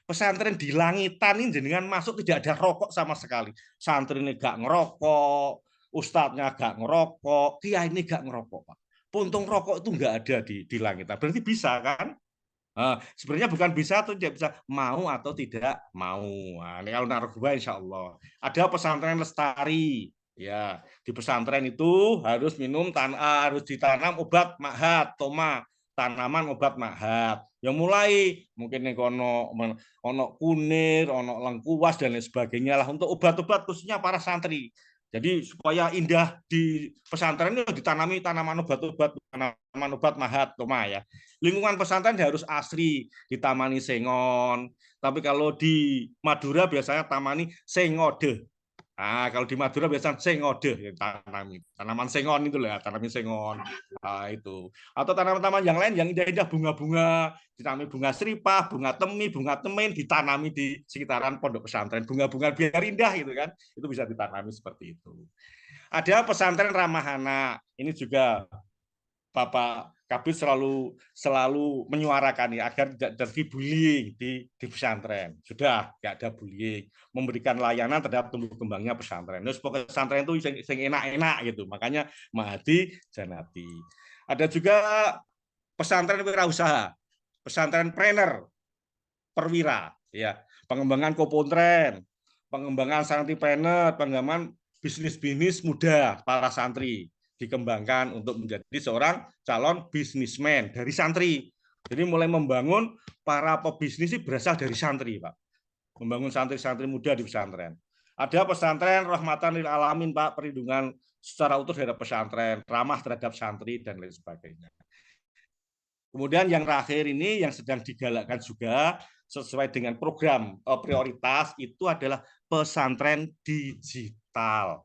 pesantren di langitan ini jenengan masuk tidak ada rokok sama sekali. Santri ini gak ngerokok, ustadznya gak ngerokok, kiai ini gak ngerokok, Pak. Puntung rokok itu nggak ada di langitan. Berarti bisa kan? Sebenarnya bukan bisa atau tidak bisa, mau atau tidak mau. Nah, ini kalau narkoba insya Allah. Ada pesantren lestari. Ya, di pesantren itu harus harus ditanam obat mahat, toma, tanaman obat mahat. Yang mulai mungkin ono kunir, ono lengkuas dan lain sebagainya lah untuk obat-obat khususnya para santri. Jadi supaya indah di pesantren itu ditanami tanaman obat mahat, toma ya. Lingkungan pesantren harus asri, ditamani sengon. Tapi kalau di Madura biasanya tamani sengode. Ah, kalau di Madura biasanya sengode, tanami tanaman sengon itu lah, tanamin sengon. Ah, itu. Atau tanaman-tanaman yang lain yang indah-indah, bunga-bunga, ditanami bunga seripah, bunga temi, bunga temen, ditanami di sekitaran pondok pesantren. Bunga-bunga biar indah gitu kan, itu bisa ditanami seperti itu. Ada pesantren ramah anak. Ini juga Bapak Kabid selalu menyuarakan ya agar tidak terjadi bullying di pesantren. Sudah nggak ada bullying, memberikan layanan terhadap tumbuh kembangnya pesantren. Terus pesantren itu yang enak-enak gitu. Makanya Mahadi Janati. Ada juga pesantren wirausaha, pesantren trainer perwira, ya, pengembangan kopontren, pengembangan santripreneur, pengembangan bisnis muda para santri dikembangkan untuk menjadi seorang calon bisnismen dari santri. Jadi mulai membangun para pebisnis ini berasal dari santri, Pak. Membangun santri-santri muda di pesantren. Ada pesantren rahmatan lil alamin, Pak, perlindungan secara utuh terhadap pesantren, ramah terhadap santri dan lain sebagainya. Kemudian yang terakhir ini yang sedang digalakkan juga sesuai dengan program prioritas itu adalah pesantren digital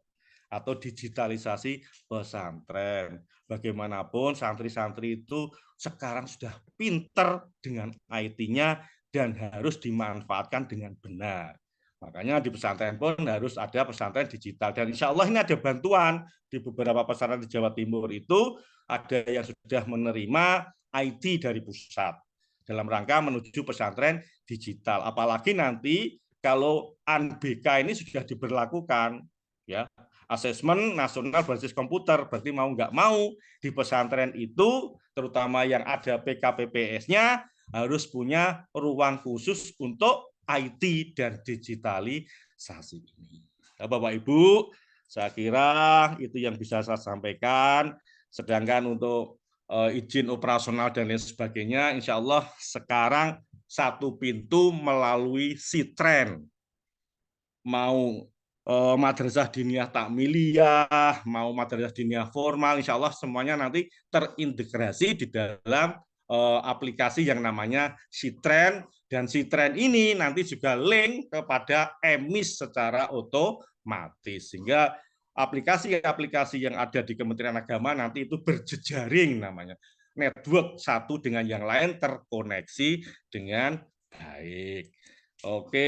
atau digitalisasi pesantren. Bagaimanapun santri-santri itu sekarang sudah pinter dengan IT-nya dan harus dimanfaatkan dengan benar. Makanya di pesantren pun harus ada pesantren digital. Dan insya Allah ini ada bantuan di beberapa pesantren di Jawa Timur itu ada yang sudah menerima IT dari pusat dalam rangka menuju pesantren digital. Apalagi nanti kalau ANBK ini sudah diberlakukan, ya, asesmen nasional berbasis komputer, berarti mau nggak mau di pesantren itu, terutama yang ada PKPPS-nya, harus punya ruang khusus untuk IT dan digitalisasi ini. Nah, Bapak Ibu, saya kira itu yang bisa saya sampaikan. Sedangkan untuk izin operasional dan lain sebagainya, insya Allah sekarang satu pintu melalui Sitren. Mau madrasah diniyah takmiliyah, mau madrasah diniyah formal, insya Allah semuanya nanti terintegrasi di dalam aplikasi yang namanya Sitren, dan Sitren ini nanti juga link kepada EMIS secara otomatis, sehingga aplikasi-aplikasi yang ada di Kementerian Agama nanti itu berjejaring namanya. Network satu dengan yang lain terkoneksi dengan baik. Oke,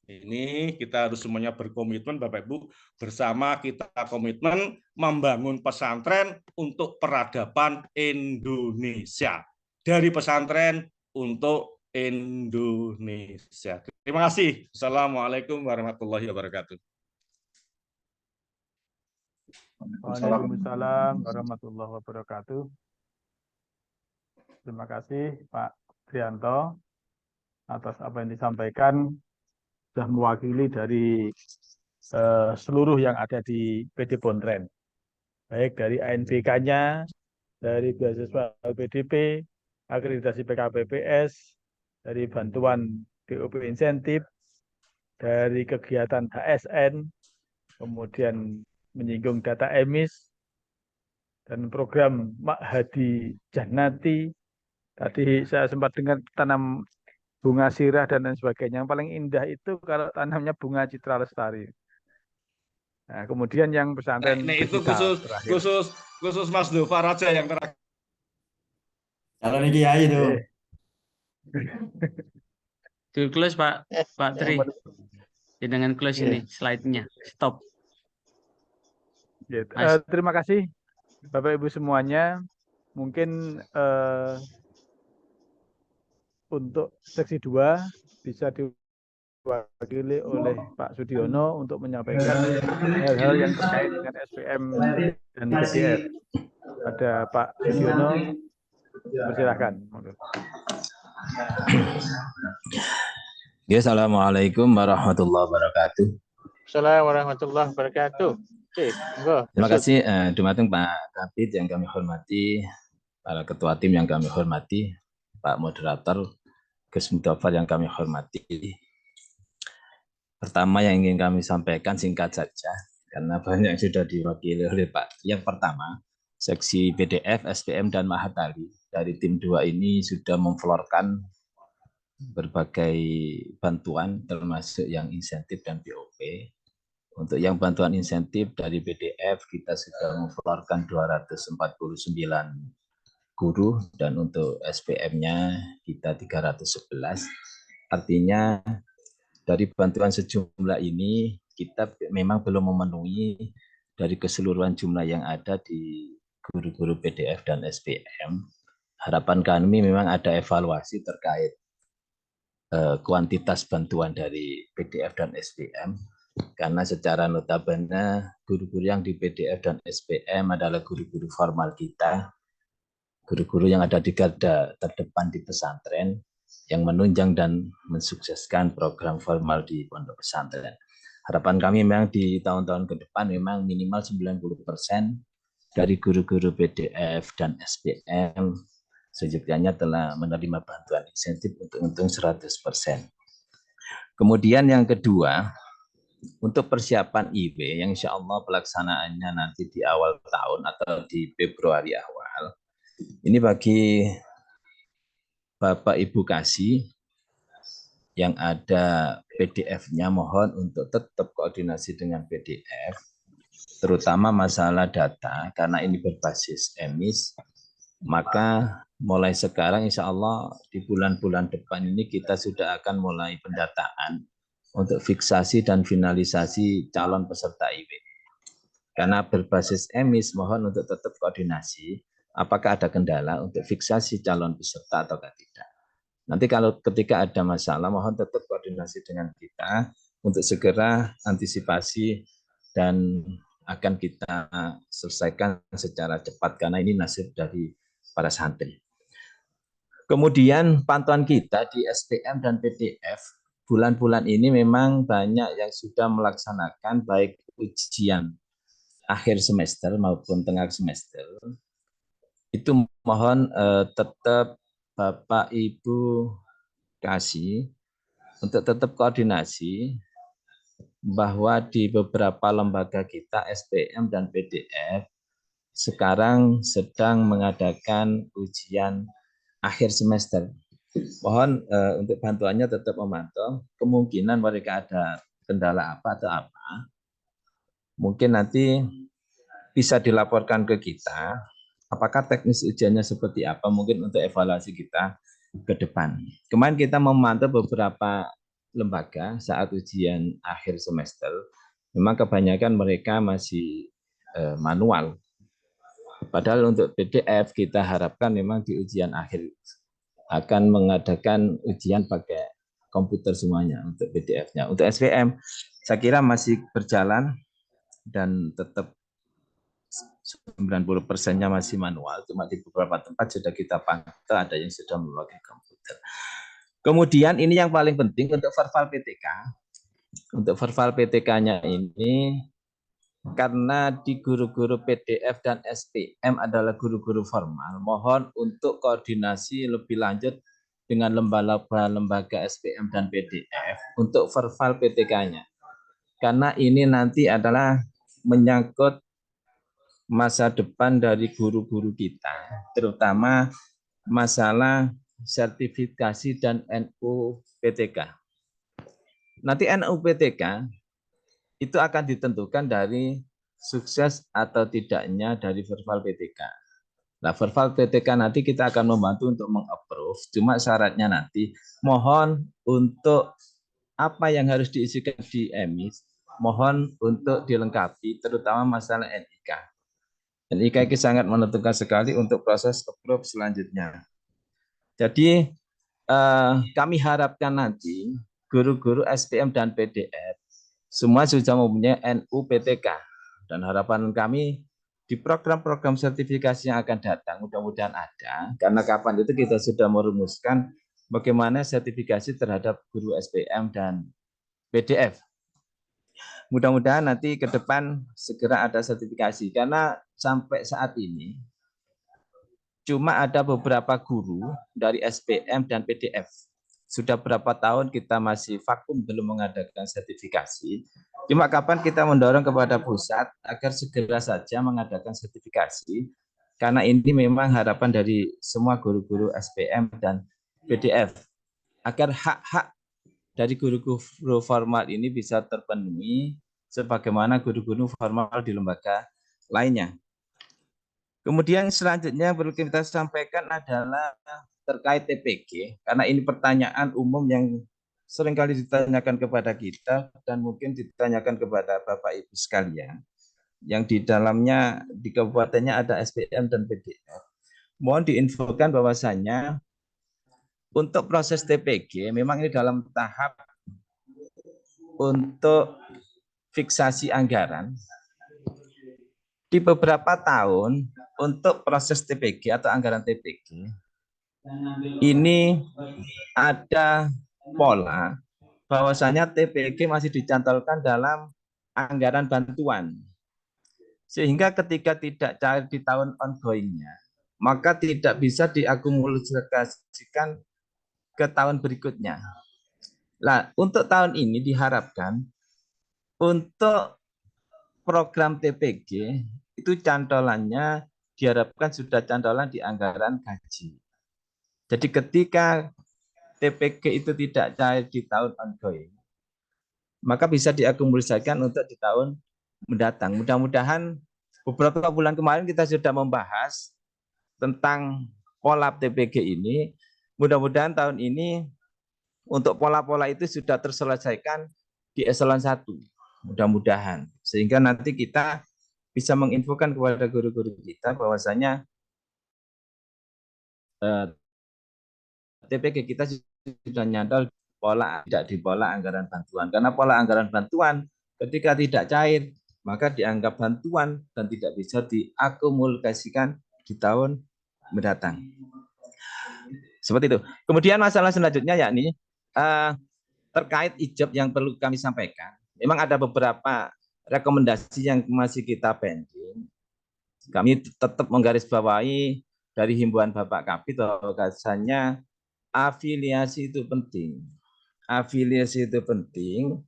ini kita harus semuanya berkomitmen, Bapak Ibu, bersama kita komitmen membangun pesantren untuk peradaban Indonesia. Dari pesantren untuk Indonesia. Terima kasih. Assalamualaikum warahmatullahi wabarakatuh. Waalaikumsalam warahmatullahi wabarakatuh. Terima kasih Pak Trianto atas apa yang disampaikan, sudah mewakili dari seluruh yang ada di PD Pontren, baik dari ANBK-nya, dari beasiswa LPDP, akreditasi PKPPS, dari bantuan BOP insentif, dari kegiatan HSN, kemudian menyinggung data EMIS, dan program Mahadi Janati. Tadi saya sempat dengar tanam bunga sirah dan lain sebagainya. Yang paling indah itu kalau tanamnya bunga citra lestari. Nah, kemudian yang pesantren itu digital khusus Mas Dova Raja yang terakhir. Kalau ini Kiai itu. Di close Pak Tri. Dengan close ini slide-nya. Stop. Terima kasih Bapak Ibu semuanya. Mungkin untuk seksi 2 bisa diwakili oleh Pak Sudiono untuk menyampaikan hal-hal yang terkait dengan SPM dan PDF. Ada Pak Sudiono, persilahkan. Assalamualaikum warahmatullahi wabarakatuh. Assalamualaikum warahmatullahi wabarakatuh. Terima kasih dumateng Pak Kabid yang kami hormati, para ketua tim yang kami hormati, Pak Moderator, Gus Mudofar yang kami hormati. Pertama yang ingin kami sampaikan singkat saja, karena banyak yang sudah diwakili oleh Pak. Yang pertama, seksi PDF, SPM, dan Mahatali dari tim 2 ini sudah memflorkan berbagai bantuan, termasuk yang insentif dan BOP. Untuk yang bantuan insentif dari PDF kita sudah mengeluarkan 249 guru dan untuk SPM-nya kita 311. Artinya dari bantuan sejumlah ini kita memang belum memenuhi dari keseluruhan jumlah yang ada di guru-guru PDF dan SPM. Harapan kami memang ada evaluasi terkait kuantitas bantuan dari PDF dan SPM, karena secara notabene guru-guru yang di PDF dan SPM adalah guru-guru formal kita, guru-guru yang ada di garda terdepan di pesantren, yang menunjang dan mensukseskan program formal di pondok pesantren. Harapan kami memang di tahun-tahun ke depan memang minimal 90% dari guru-guru PDF dan SPM sejujurnya telah menerima bantuan insentif untung 100%. Kemudian yang kedua, untuk persiapan IW yang insya Allah pelaksanaannya nanti di awal tahun atau di Februari awal. Ini bagi Bapak Ibu Kasih yang ada PDF-nya, mohon untuk tetap koordinasi dengan PDF, terutama masalah data, karena ini berbasis EMIS, maka mulai sekarang insya Allah di bulan-bulan depan ini kita sudah akan mulai pendataan untuk fiksasi dan finalisasi calon peserta IW. Karena berbasis EMIS, mohon untuk tetap koordinasi apakah ada kendala untuk fiksasi calon peserta atau tidak. Nanti kalau ketika ada masalah, mohon tetap koordinasi dengan kita untuk segera antisipasi dan akan kita selesaikan secara cepat karena ini nasib dari para santri. Kemudian pantauan kita di SPM dan PDF, bulan-bulan ini memang banyak yang sudah melaksanakan baik ujian akhir semester maupun tengah semester. Itu mohon tetap Bapak Ibu Kasih untuk tetap koordinasi bahwa di beberapa lembaga kita SPM dan PDF sekarang sedang mengadakan ujian akhir semester. Mohon untuk bantuannya tetap memantau. Kemungkinan mereka ada kendala apa atau apa. Mungkin nanti bisa dilaporkan ke kita. Apakah teknis ujiannya seperti apa? Mungkin untuk evaluasi kita ke depan. Kemarin kita memantau beberapa lembaga saat ujian akhir semester. Memang kebanyakan mereka masih manual. Padahal untuk PDF kita harapkan memang di ujian akhir akan mengadakan ujian pakai komputer semuanya untuk PDF-nya. Untuk SPM saya kira masih berjalan dan tetap 90%-nya masih manual, cuma di beberapa tempat sudah kita pantau ada yang sudah memakai komputer. Kemudian ini yang paling penting untuk verbal PTK. Untuk verbal PTK-nya ini karena di guru-guru PDF dan SPM adalah guru-guru formal, mohon untuk koordinasi lebih lanjut dengan lembaga SPM dan PDF untuk verbal PTK-nya. Karena ini nanti adalah menyangkut masa depan dari guru-guru kita, terutama masalah sertifikasi dan NU PTK. Nanti NU PTK itu akan ditentukan dari sukses atau tidaknya dari verbal PTK. Nah, verbal PTK nanti kita akan membantu untuk meng-approve, cuma syaratnya nanti mohon untuk apa yang harus diisikan di EMIS, mohon untuk dilengkapi, terutama masalah NIK. NIK ini sangat menentukan sekali untuk proses approve selanjutnya. Jadi kami harapkan nanti guru-guru SPM dan PDF semua sudah mempunyai NU PTK dan harapan kami di program-program sertifikasi yang akan datang mudah-mudahan ada, karena kapan itu kita sudah merumuskan bagaimana sertifikasi terhadap guru SPM dan PDF. Mudah-mudahan nanti ke depan segera ada sertifikasi, karena sampai saat ini cuma ada beberapa guru dari SPM dan PDF. Sudah berapa tahun kita masih vakum belum mengadakan sertifikasi. Cuma kapan kita mendorong kepada pusat agar segera saja mengadakan sertifikasi, karena ini memang harapan dari semua guru-guru SPM dan PDF agar hak-hak dari guru-guru formal ini bisa terpenuhi sebagaimana guru-guru formal di lembaga lainnya. Kemudian selanjutnya perlu kita sampaikan adalah terkait TPG, karena ini pertanyaan umum yang seringkali ditanyakan kepada kita dan mungkin ditanyakan kepada Bapak Ibu sekalian, yang di dalamnya di kabupatennya ada SPM dan PDF. Mohon diinfokan bahwasanya untuk proses TPG memang ini dalam tahap untuk fiksasi anggaran. Di beberapa tahun untuk proses TPG atau anggaran TPG ini ada pola bahwasanya TPG masih dicantolkan dalam anggaran bantuan. Sehingga ketika tidak cair di tahun ongoingnya, maka tidak bisa diakumulasikan ke tahun berikutnya. Nah, untuk tahun ini diharapkan untuk program TPG itu cantolannya diharapkan sudah cantolan di anggaran gaji. Jadi ketika TPG itu tidak cair di tahun ongoing, maka bisa diakumulasikan untuk di tahun mendatang. Mudah-mudahan beberapa bulan kemarin kita sudah membahas tentang pola TPG ini. Mudah-mudahan tahun ini untuk pola-pola itu sudah terselesaikan di eselon 1. Mudah-mudahan. Sehingga nanti kita bisa menginfokan kepada guru-guru kita bahwasanya TPG kita sudah nyantol pola, tidak di pola anggaran bantuan. Karena pola anggaran bantuan ketika tidak cair, maka dianggap bantuan dan tidak bisa diakumulasikan di tahun mendatang. Seperti itu. Kemudian masalah selanjutnya yakni terkait IJOB yang perlu kami sampaikan. Memang ada beberapa rekomendasi yang masih kita pending. Kami tetap menggarisbawahi dari himbauan Bapak Kabid bahwasanya afiliasi itu penting. Afiliasi itu penting.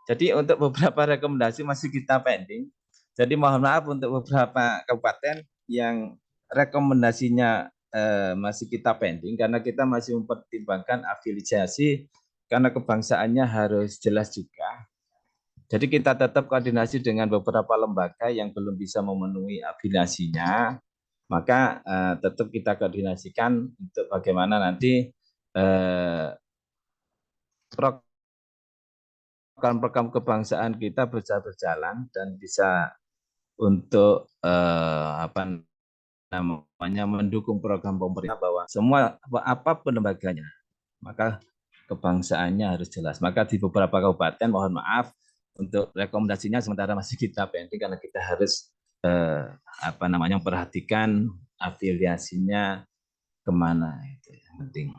Jadi untuk beberapa rekomendasi masih kita pending. Jadi mohon maaf untuk beberapa kabupaten yang rekomendasinya masih kita pending karena kita masih mempertimbangkan afiliasi karena kebangsaannya harus jelas juga. Jadi kita tetap koordinasi dengan beberapa lembaga yang belum bisa memenuhi afiliasinya, maka tetap kita koordinasikan untuk bagaimana nanti program kebangsaan kita bisa berjalan dan bisa untuk mendukung program pemerintah bahwa semua apapun lembaganya, maka kebangsaannya harus jelas. Maka di beberapa kabupaten mohon maaf untuk rekomendasinya sementara masih kita pending karena kita harus perhatikan afiliasinya kemana itu yang penting.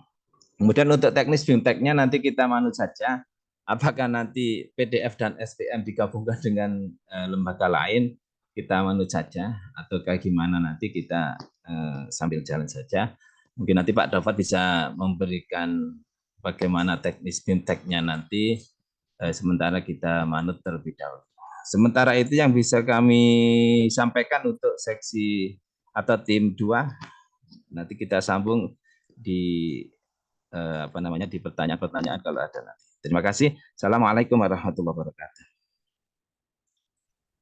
Kemudian untuk teknis bimteknya nanti kita manut saja. Apakah nanti PDF dan SPM digabungkan dengan lembaga lain, kita manut saja, ataukah gimana nanti kita sambil jalan saja. Mungkin nanti Pak Dafat bisa memberikan bagaimana teknis bimteknya nanti, sementara kita manut terlebih dahulu. Sementara itu yang bisa kami sampaikan untuk seksi atau tim 2, nanti kita sambung di di pertanyaan-pertanyaan kalau ada nanti. Terima kasih. Assalamualaikum warahmatullahi wabarakatuh.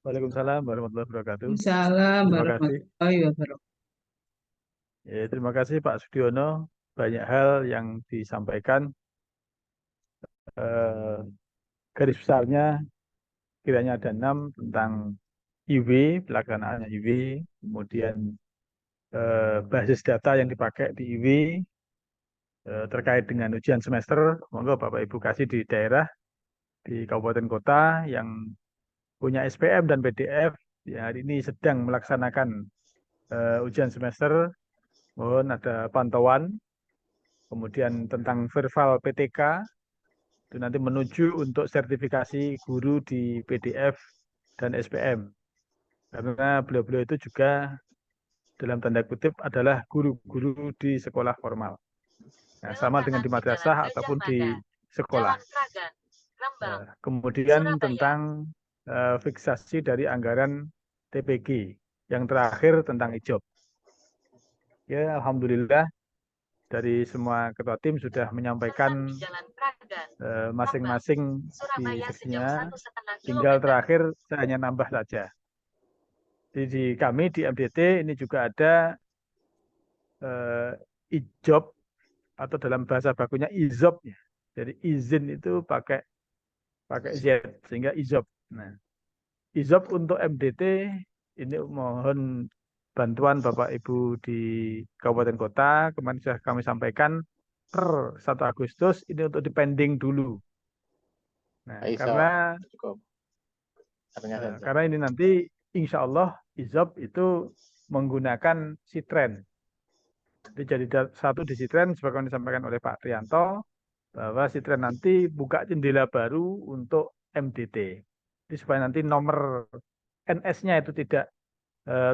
Waalaikumsalam warahmatullahi wabarakatuh. Waalaikumsalam Terima kasih. warahmatullahi wabarakatuh. Ya, terima kasih Pak Sudiono. Banyak hal yang disampaikan. Garis besarnya kiranya ada 6 tentang IW, pelaksanaannya IW, kemudian basis data yang dipakai di IW, terkait dengan ujian semester, monggo Bapak Ibu kasih di daerah, di kabupaten kota yang punya SPM dan PDF, ya hari ini sedang melaksanakan ujian semester, mohon ada pantauan. Kemudian tentang verbal PTK, itu nanti menuju untuk sertifikasi guru di PDF dan SPM. Karena beliau-beliau itu juga dalam tanda kutip adalah guru-guru di sekolah formal. Nah, sama dengan di madrasah ataupun di sekolah. Kemudian tentang fiksasi dari anggaran TPG. Yang terakhir tentang IJOB. Ya, alhamdulillah dari semua ketua tim sudah menyampaikan masing-masing di seksinya. tinggal terakhir saya hanya nambah saja. Jadi di kami di MDT ini juga ada ijob atau dalam bahasa bakunya izob ya. Jadi izin itu pakai Z sehingga izob. Nah, izob untuk MDT ini mohon bantuan Bapak Ibu di Kabupaten Kota. Kemarin sudah kami sampaikan per 1 Agustus ini untuk dipending dulu. Nah, karena ini nanti insya Allah izob itu menggunakan Citren. Jadi satu di Citren sebagaimana disampaikan oleh Pak Trianto bahwa Citren nanti buka jendela baru untuk MDT. Jadi supaya nanti nomor NS-nya itu tidak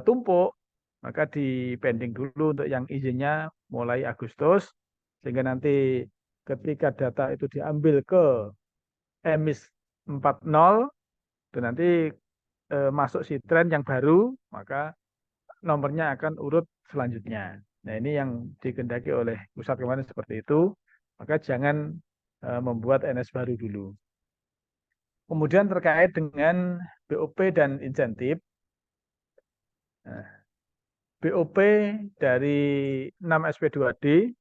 tumpuk, maka dipending dulu untuk yang izinnya mulai Agustus, sehingga nanti ketika data itu diambil ke emis 40, dan nanti masuk Citren yang baru, maka nomornya akan urut selanjutnya. Nah ini yang dikehendaki oleh pusat kemarin seperti itu, maka jangan membuat NS baru dulu. Kemudian terkait dengan BOP dan insentif, nah, BOP dari 6 SP2D,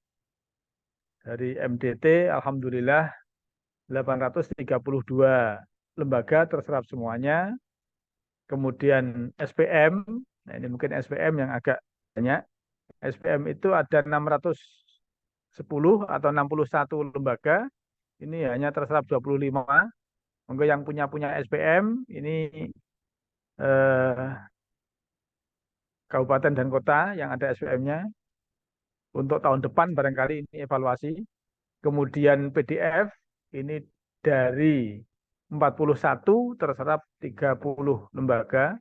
dari MDT, Alhamdulillah 832 lembaga terserap semuanya. Kemudian SPM, nah ini mungkin SPM yang agak banyak. SPM itu ada 610 atau 61 lembaga, ini hanya terserap 25. Monggo yang punya SPM, ini kabupaten dan kota yang ada SPM-nya. Untuk tahun depan barangkali ini evaluasi. Kemudian PDF, ini dari 41 terserap 30 lembaga.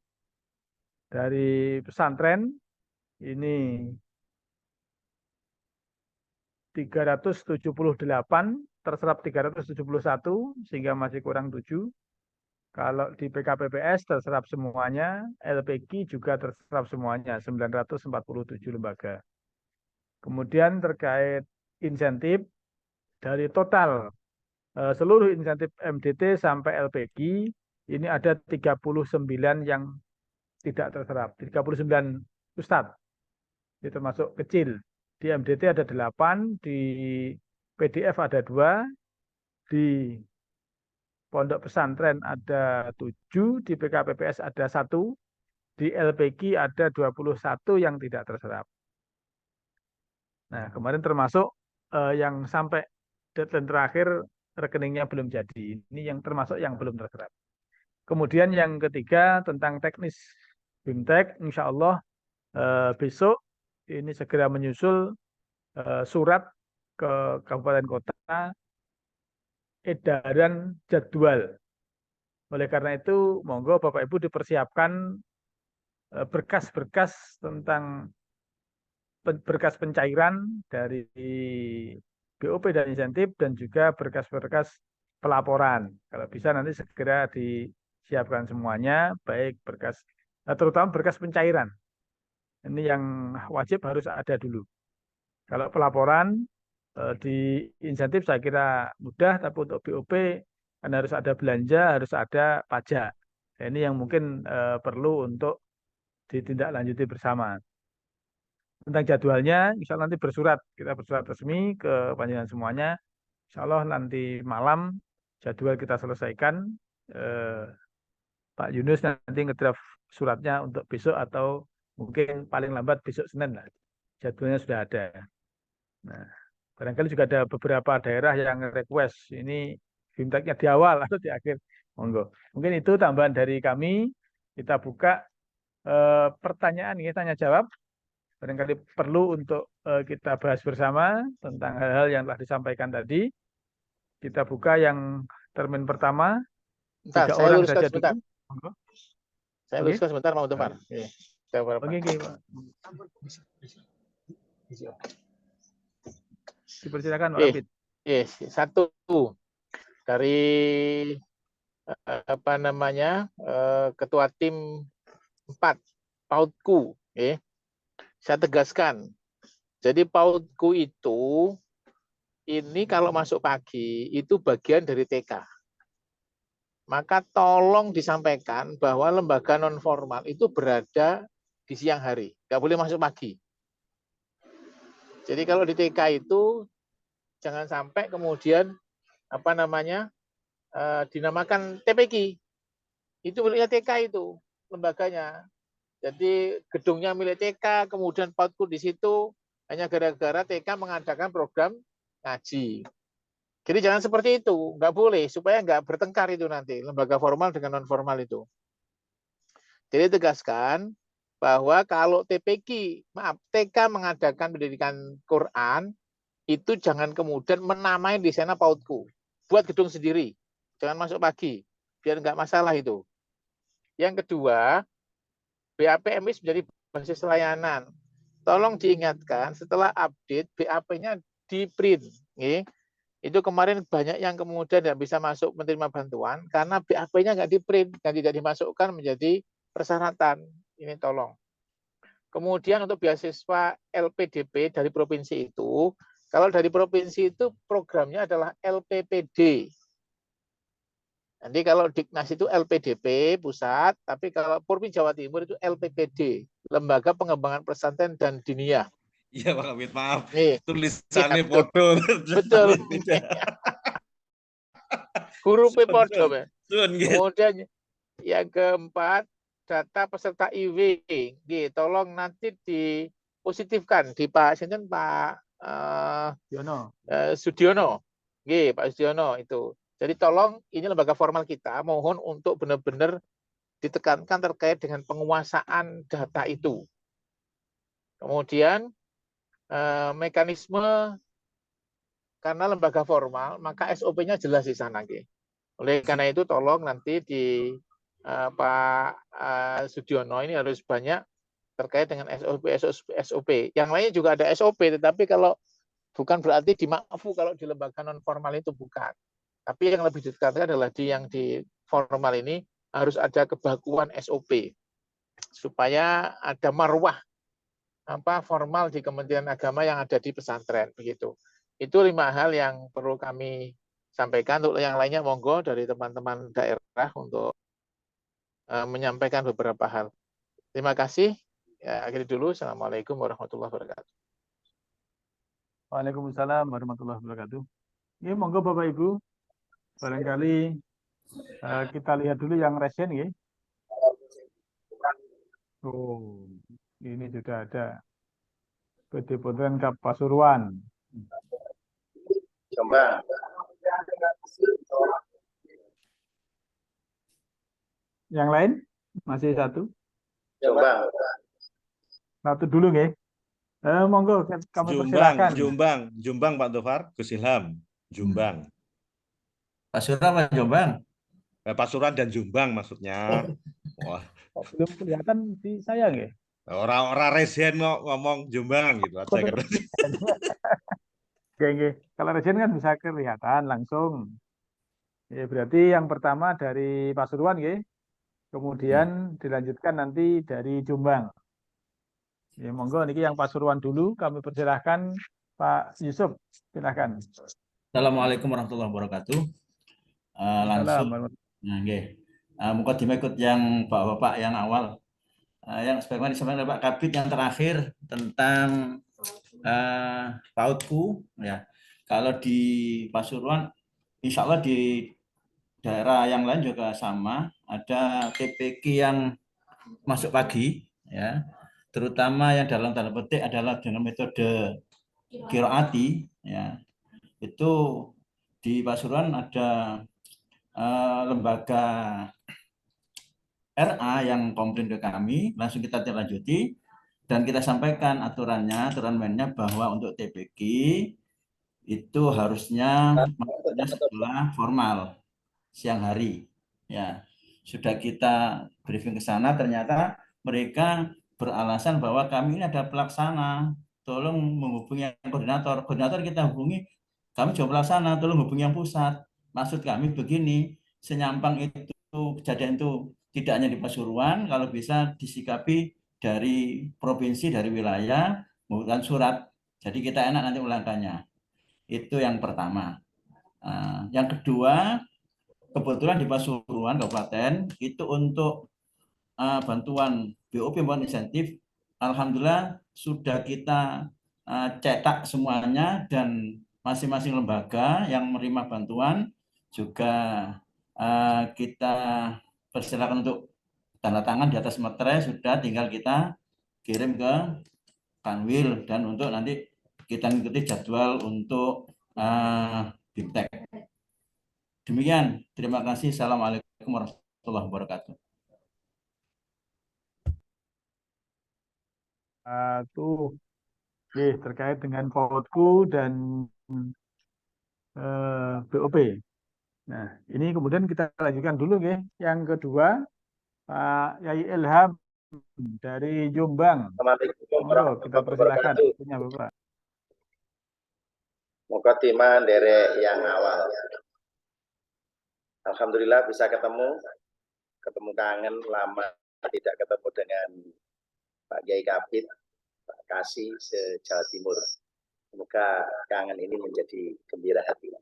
Dari pesantren, ini 378 terserap 371 sehingga masih kurang 7. Kalau di PKPPS terserap semuanya, LPG juga terserap semuanya 947 lembaga. Kemudian terkait insentif, dari total seluruh insentif MDT sampai LPG ini ada 39 yang tidak terserap, 39 Ustadz. Itu termasuk kecil. Di MDT ada 8, di PDF ada 2, di Pondok Pesantren ada 7, di PKPPS ada 1, di LPG ada 21 yang tidak terserap. Nah, kemarin termasuk yang sampai deadline terakhir rekeningnya belum jadi. Ini yang termasuk yang belum terserap. Kemudian yang ketiga tentang teknis BIMTEK, insya Allah besok ini segera menyusul surat ke kabupaten kota edaran jadwal. Oleh karena itu, monggo Bapak Ibu dipersiapkan berkas-berkas tentang berkas pencairan dari BOP dan insentif dan juga berkas-berkas pelaporan. Kalau bisa nanti segera disiapkan semuanya, baik berkas, terutama berkas pencairan. Ini yang wajib harus ada dulu. Kalau pelaporan di insentif saya kira mudah, tapi untuk BOP kan harus ada belanja, harus ada pajak. Nah, ini yang mungkin perlu untuk ditindaklanjuti bersama. Tentang jadwalnya, insya Allah nanti kita bersurat resmi ke panjenengan semuanya. Insya Allah nanti malam jadwal kita selesaikan. Pak Yunus nanti ngedraft suratnya untuk besok atau mungkin paling lambat besok Senin lah. Jadwalnya sudah ada. Nah, barangkali juga ada beberapa daerah yang request ini BIMTEK-nya di awal atau di akhir. Monggo. Mungkin itu tambahan dari kami. Kita buka pertanyaan ini, tanya jawab. Barangkali perlu untuk kita bahas bersama tentang hal-hal yang telah disampaikan tadi. Kita buka yang termin pertama. Bentar, 3 saya orang luruskan saja sebentar. dulu. Monggo. Saya luruskan sebentar, mau depan. Oke, Pak. Dipersilakan Pak Kapit. Satu dari ketua tim 4 PAUDku, saya tegaskan. Jadi PAUDku itu ini kalau masuk pagi itu bagian dari TK. maka tolong disampaikan bahwa lembaga non formal itu berada di siang hari, nggak boleh masuk pagi. Jadi kalau di TK itu jangan sampai kemudian apa namanya dinamakan TPQ. Itu miliknya TK itu lembaganya. Jadi gedungnya milik TK, kemudian PAUDku di situ hanya gara-gara TK mengadakan program ngaji. Jadi jangan seperti itu, nggak boleh supaya nggak bertengkar itu nanti lembaga formal dengan non formal itu. Jadi tegaskan bahwa kalau TPQ, maaf TK mengadakan pendidikan Quran itu jangan kemudian menamai di sana PAUDku, buat gedung sendiri, jangan masuk pagi, biar nggak masalah itu. Yang kedua, BAP-MIS menjadi basis layanan. Tolong diingatkan setelah update BAP-nya di print. Itu kemarin banyak yang kemudian tidak bisa masuk menerima bantuan karena BAP-nya nggak di print dan tidak dimasukkan menjadi persyaratan. Ini tolong. Kemudian untuk beasiswa LPDP dari provinsi itu, kalau dari provinsi itu programnya adalah LPPD. Nanti kalau Diknas itu LPDP pusat, tapi kalau Provinsi Jawa Timur itu LPPD, Lembaga Pengembangan Pesantren dan Diniyah. Iya Pak Kabit, maaf. Nih, Tulisannya ya, betul. podo. Betul. Hurufnya podo. Kemudian yang keempat, data peserta IW. Tolong nanti dipositifkan di Pak Sinten Pak Sudiono. Pak Sudiono itu. Jadi tolong ini lembaga formal kita mohon untuk benar-benar ditekankan terkait dengan penguasaan data itu. Kemudian mekanisme karena lembaga formal maka SOP-nya jelas di sana. Oleh karena itu tolong nanti di Pak Sudiono ini harus banyak terkait dengan SOP. Yang lainnya juga ada SOP, tetapi kalau bukan berarti dimakfu kalau di lembaga non formal itu bukan. Tapi yang lebih ditekankan adalah yang di formal ini harus ada kebakuan SOP supaya ada marwah formal di Kementerian Agama yang ada di pesantren begitu. Itu 5 hal yang perlu kami sampaikan. Untuk yang lainnya monggo dari teman-teman daerah untuk menyampaikan beberapa hal. Terima kasih. Ya, akhiri dulu. Assalamualaikum warahmatullahi wabarakatuh. Waalaikumsalam warahmatullahi wabarakatuh. Ini monggo Bapak Ibu, barangkali kita lihat dulu yang resen ya. Oh, ini sudah ada PD Pontren Kap Pasuruan. Jombang. Yang lain masih satu. Jombang. Satu dulu ya. Monggo kami persilakan. Jombang Pak Dofar, Gus Ilham. Jombang. Pasuruan apa Jombang? Pasuruan dan Jombang maksudnya. Wah. Belum kelihatan di saya nggih. Orang resen ngomong Jombang gitu aja kan. Oke. Kalau resen kan bisa kelihatan langsung. Ya, berarti yang pertama dari Pasuruan nggih. Kemudian dilanjutkan nanti dari Jombang. Ya, monggo niki yang Pasuruan dulu kami persilahkan Pak Yusuf, silahkan. Assalamualaikum warahmatullahi wabarakatuh. Langsung, mukadimah ikut yang bapak-bapak yang awal, yang sebagaimana disampaikan oleh Pak Kabit yang terakhir tentang PAUDku, ya. Kalau di Pasuruan, insya Allah di daerah yang lain juga sama, ada TPQ yang masuk pagi, ya. Terutama yang dalam tanda petik adalah dengan metode qiraati, ya. Itu di Pasuruan ada lembaga RA yang komplain ke kami, langsung kita lanjuti dan kita sampaikan aturan mainnya bahwa untuk TPQ itu harusnya setelah formal siang hari, ya. Sudah kita briefing ke sana, ternyata mereka beralasan bahwa kami ini ada pelaksana, tolong menghubungi yang koordinator kita hubungi, kami coba pelaksana, tolong hubungi yang pusat. Maksud kami begini, senyampang itu kejadian itu tidak hanya di Pasuruan, kalau bisa disikapi dari provinsi, dari wilayah, mengumpulkan surat, jadi kita enak nanti melangkahnya. Itu yang pertama. Yang kedua, kebetulan di Pasuruan Kabupaten itu untuk bantuan BOP maupun insentif, alhamdulillah sudah kita cetak semuanya, dan masing-masing lembaga yang menerima bantuan juga kita persilakan untuk tanda tangan di atas materai, sudah tinggal kita kirim ke Kanwil, dan untuk nanti kita mengikuti jadwal untuk BIMTEK. Demikian, terima kasih. Assalamualaikum warahmatullahi wabarakatuh. Tuh, terkait dengan PAUDku dan BOP. Nah, ini kemudian kita lanjutkan dulu, ya. Yang kedua, Pak Yai Ilham dari Jombang. Monggo, kita persilakan. Punya Bapak. Mukadimah derek yang awal. Alhamdulillah bisa ketemu kangen, lama tidak ketemu dengan Pak Kiai Kabid, Pak Kasih se-Jawa Timur. Semoga kangen ini menjadi gembira hati.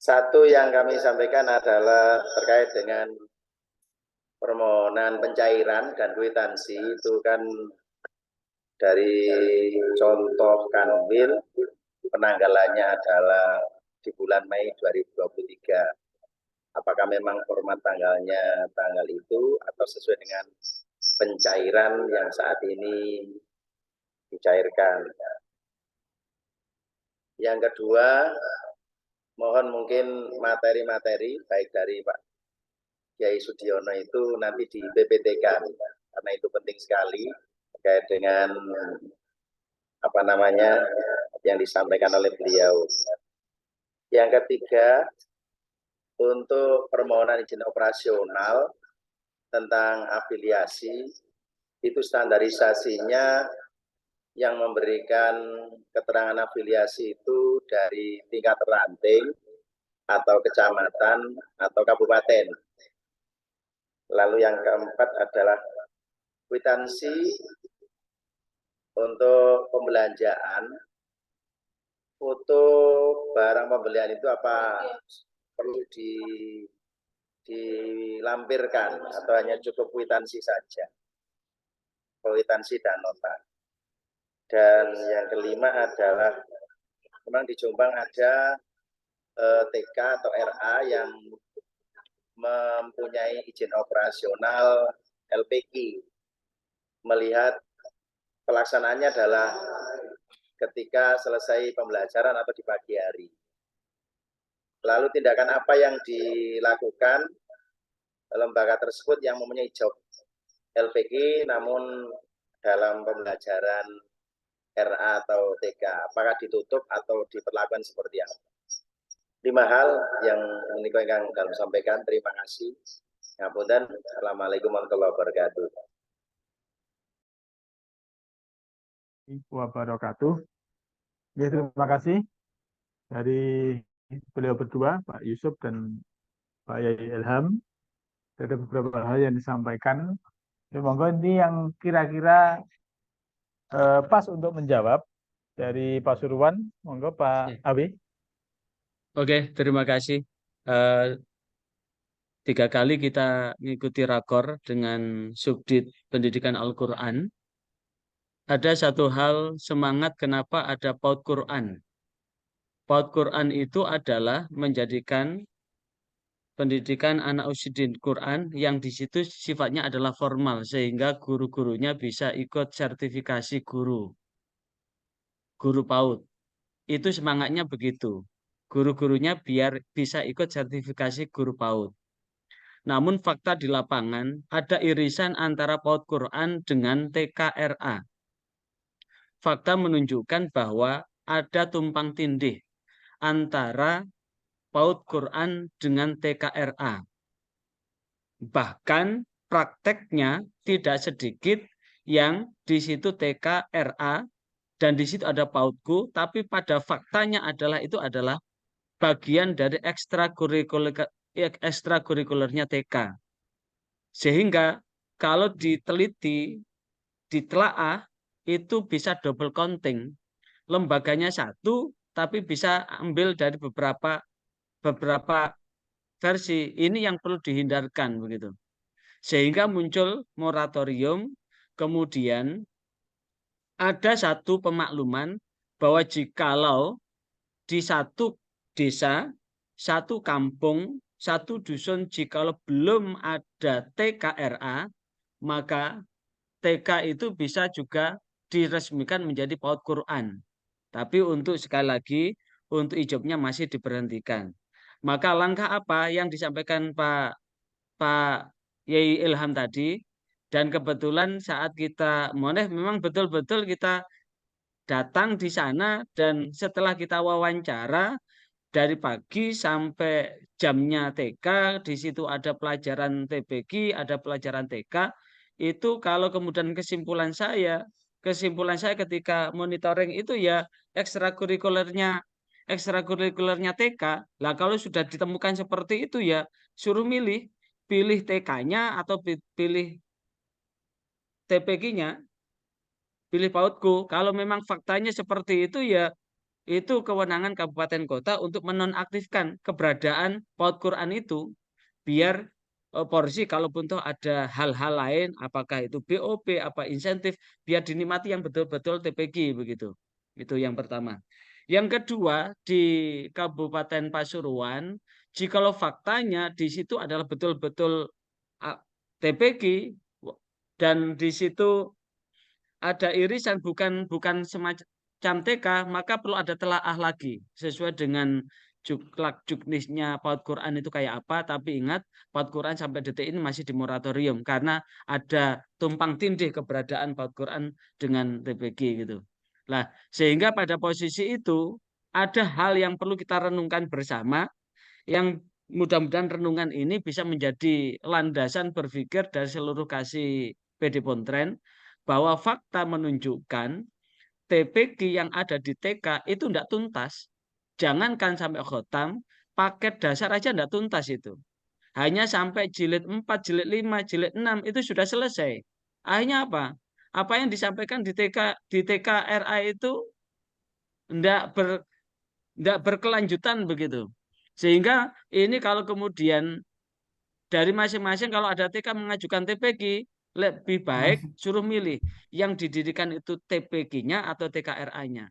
Satu yang kami sampaikan adalah terkait dengan permohonan pencairan dan kwitansi, itu kan dari contoh Kanwil, penanggalannya adalah di bulan Mei 2023. Apakah memang format tanggalnya tanggal itu atau sesuai dengan pencairan yang saat ini dicairkan. Yang kedua, mohon mungkin materi-materi baik dari Pak Kiai Sudiono itu nanti di PPT kan, karena itu penting sekali terkait dengan yang disampaikan oleh beliau. Yang ketiga, untuk permohonan izin operasional tentang afiliasi, itu standarisasinya yang memberikan keterangan afiliasi itu dari tingkat ranting atau kecamatan atau kabupaten. Lalu yang keempat adalah kwitansi untuk pembelanjaan. Foto barang pembelian itu apa perlu dilampirkan atau hanya cukup kwitansi saja, kwitansi dan nota. Dan yang kelima adalah memang di Jombang ada TK atau RA yang mempunyai izin operasional LPG. Melihat pelaksanaannya adalah ketika selesai pembelajaran atau di pagi hari. Lalu tindakan apa yang dilakukan lembaga tersebut yang mempunyai job LPG namun dalam pembelajaran RA atau TK, apakah ditutup atau diperlakukan seperti apa? 5 hal yang ini kami sampaikan. Terima kasih. Ngapunten. Assalamualaikum warahmatullahi wabarakatuh. Wabarakatuh. Ya, terima kasih dari beliau berdua, Pak Yusuf dan Pak Yai Ilham. Ada beberapa hal yang disampaikan. Ya, monggo ini yang kira-kira pas untuk menjawab dari Pasuruan. Monggo Pak Abi. Oke, terima kasih. 3 kali kita mengikuti rakor dengan Subdit Pendidikan Al-Quran. Ada satu hal semangat kenapa ada PAUD Quran. PAUD Quran itu adalah menjadikan pendidikan anak usia Quran yang di situ sifatnya adalah formal, sehingga guru-gurunya bisa ikut sertifikasi guru PAUD. Itu semangatnya begitu. Guru-gurunya biar bisa ikut sertifikasi guru PAUD. Namun fakta di lapangan ada irisan antara PAUD Quran dengan TKRA. Fakta menunjukkan bahwa ada tumpang tindih antara PAUD Quran dengan TKRA. Bahkan prakteknya tidak sedikit yang di situ TKRA dan di situ ada PAUDku, tapi pada faktanya itu adalah bagian dari ekstrakurikulernya TK. Sehingga kalau diteliti, ditelaah, itu bisa double counting. Lembaganya satu, tapi bisa ambil dari beberapa versi. Ini yang perlu dihindarkan begitu. Sehingga muncul moratorium, kemudian ada satu pemakluman bahwa jikalau di satu desa, satu kampung, satu dusun jikalau belum ada TKRA, maka TK itu bisa juga diresmikan menjadi PAUD Quran. Tapi untuk sekali lagi, untuk ijobnya masih diberhentikan. Maka langkah apa yang disampaikan Pak Yai Ilham tadi, dan kebetulan saat kita memang betul-betul kita datang di sana, dan setelah kita wawancara dari pagi sampai jamnya TK, di situ ada pelajaran TPQ, ada pelajaran TK. Itu kalau kemudian kesimpulan saya ketika monitoring itu ya ekstrakurikulernya TK. Lah kalau sudah ditemukan seperti itu ya suruh pilih TK-nya atau pilih TPQ-nya, pilih PAUDku. Kalau memang faktanya seperti itu ya itu kewenangan kabupaten kota untuk menonaktifkan keberadaan PAUD Quran itu, biar porsi kalaupun toh ada hal-hal lain, apakah itu BOP, apa insentif, biar dinikmati yang betul-betul TPQ begitu. Itu yang pertama. Yang kedua, di Kabupaten Pasuruan, jikalau faktanya di situ adalah betul-betul TPQ dan di situ ada irisan bukan semacam TK, maka perlu ada telaah lagi sesuai dengan juknisnya PAUD Quran itu kayak apa. Tapi ingat, PAUD Quran sampai detik ini masih di moratorium karena ada tumpang tindih keberadaan PAUD Quran dengan TPQ gitu. Nah, sehingga pada posisi itu ada hal yang perlu kita renungkan bersama, yang mudah-mudahan renungan ini bisa menjadi landasan berpikir dari seluruh kasih PD Pontren, bahwa fakta menunjukkan TPQ yang ada di TK itu tidak tuntas. Jangankan sampai khotam, paket dasar aja tidak tuntas itu. Hanya sampai jilid 4, jilid 5, jilid 6 itu sudah selesai. Akhirnya apa? Apa yang disampaikan di TKRA itu tidak berkelanjutan begitu. Sehingga ini kalau kemudian dari masing-masing kalau ada TK mengajukan TPQ, lebih baik suruh milih yang didirikan itu TPQ-nya atau TKRA-nya.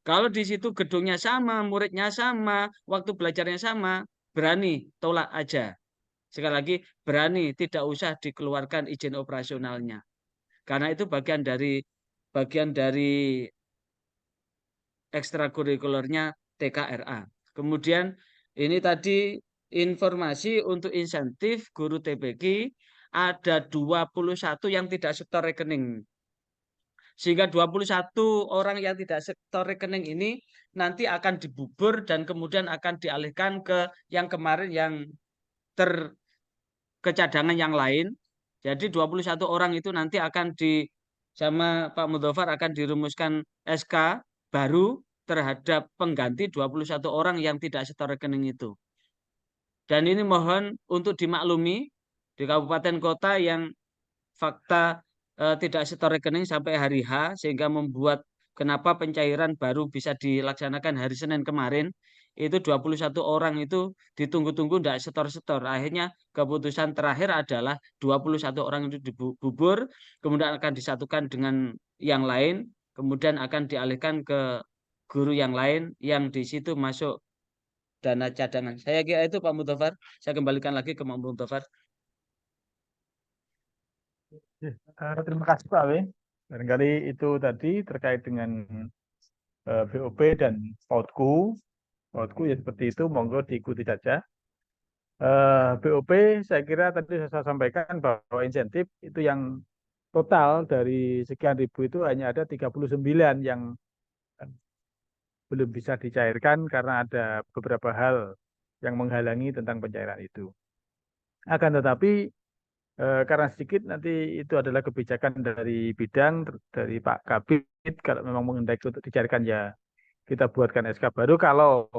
Kalau di situ gedungnya sama, muridnya sama, waktu belajarnya sama, berani tolak aja. Sekali lagi, berani, tidak usah dikeluarkan izin operasionalnya. Karena itu bagian dari ekstrakurikulernya TKRA. Kemudian ini tadi informasi untuk insentif guru TPQ, ada 21 yang tidak setor rekening. Sehingga 21 orang yang tidak setor rekening ini nanti akan dibubur dan kemudian akan dialihkan ke yang kemarin yang ke cadangan yang lain. Jadi 21 orang itu nanti akan sama Pak Mudofar akan dirumuskan SK baru terhadap pengganti 21 orang yang tidak setor rekening itu. Dan ini mohon untuk dimaklumi di kabupaten kota yang fakta tidak setor rekening sampai hari H, sehingga membuat kenapa pencairan baru bisa dilaksanakan hari Senin kemarin, itu 21 orang itu ditunggu-tunggu tidak setor-setor. Akhirnya keputusan terakhir adalah 21 orang itu dibubur, kemudian akan disatukan dengan yang lain, kemudian akan dialihkan ke guru yang lain yang di situ masuk dana cadangan. Saya kira itu Pak Mudofar. Saya kembalikan lagi ke Pak Mudofar. Terima kasih Pak W. Barangkali itu tadi terkait dengan BOP dan PAUDku. PAUDku ya seperti itu, monggo diikuti saja. BOP saya kira tadi saya sampaikan bahwa insentif itu yang total dari sekian ribu itu hanya ada 39 yang belum bisa dicairkan karena ada beberapa hal yang menghalangi tentang pencairan itu. Akan tetapi karena sedikit nanti itu adalah kebijakan dari bidang dari Pak Kabid, kalau memang menghendaki untuk dicairkan ya kita buatkan SK baru. Kalau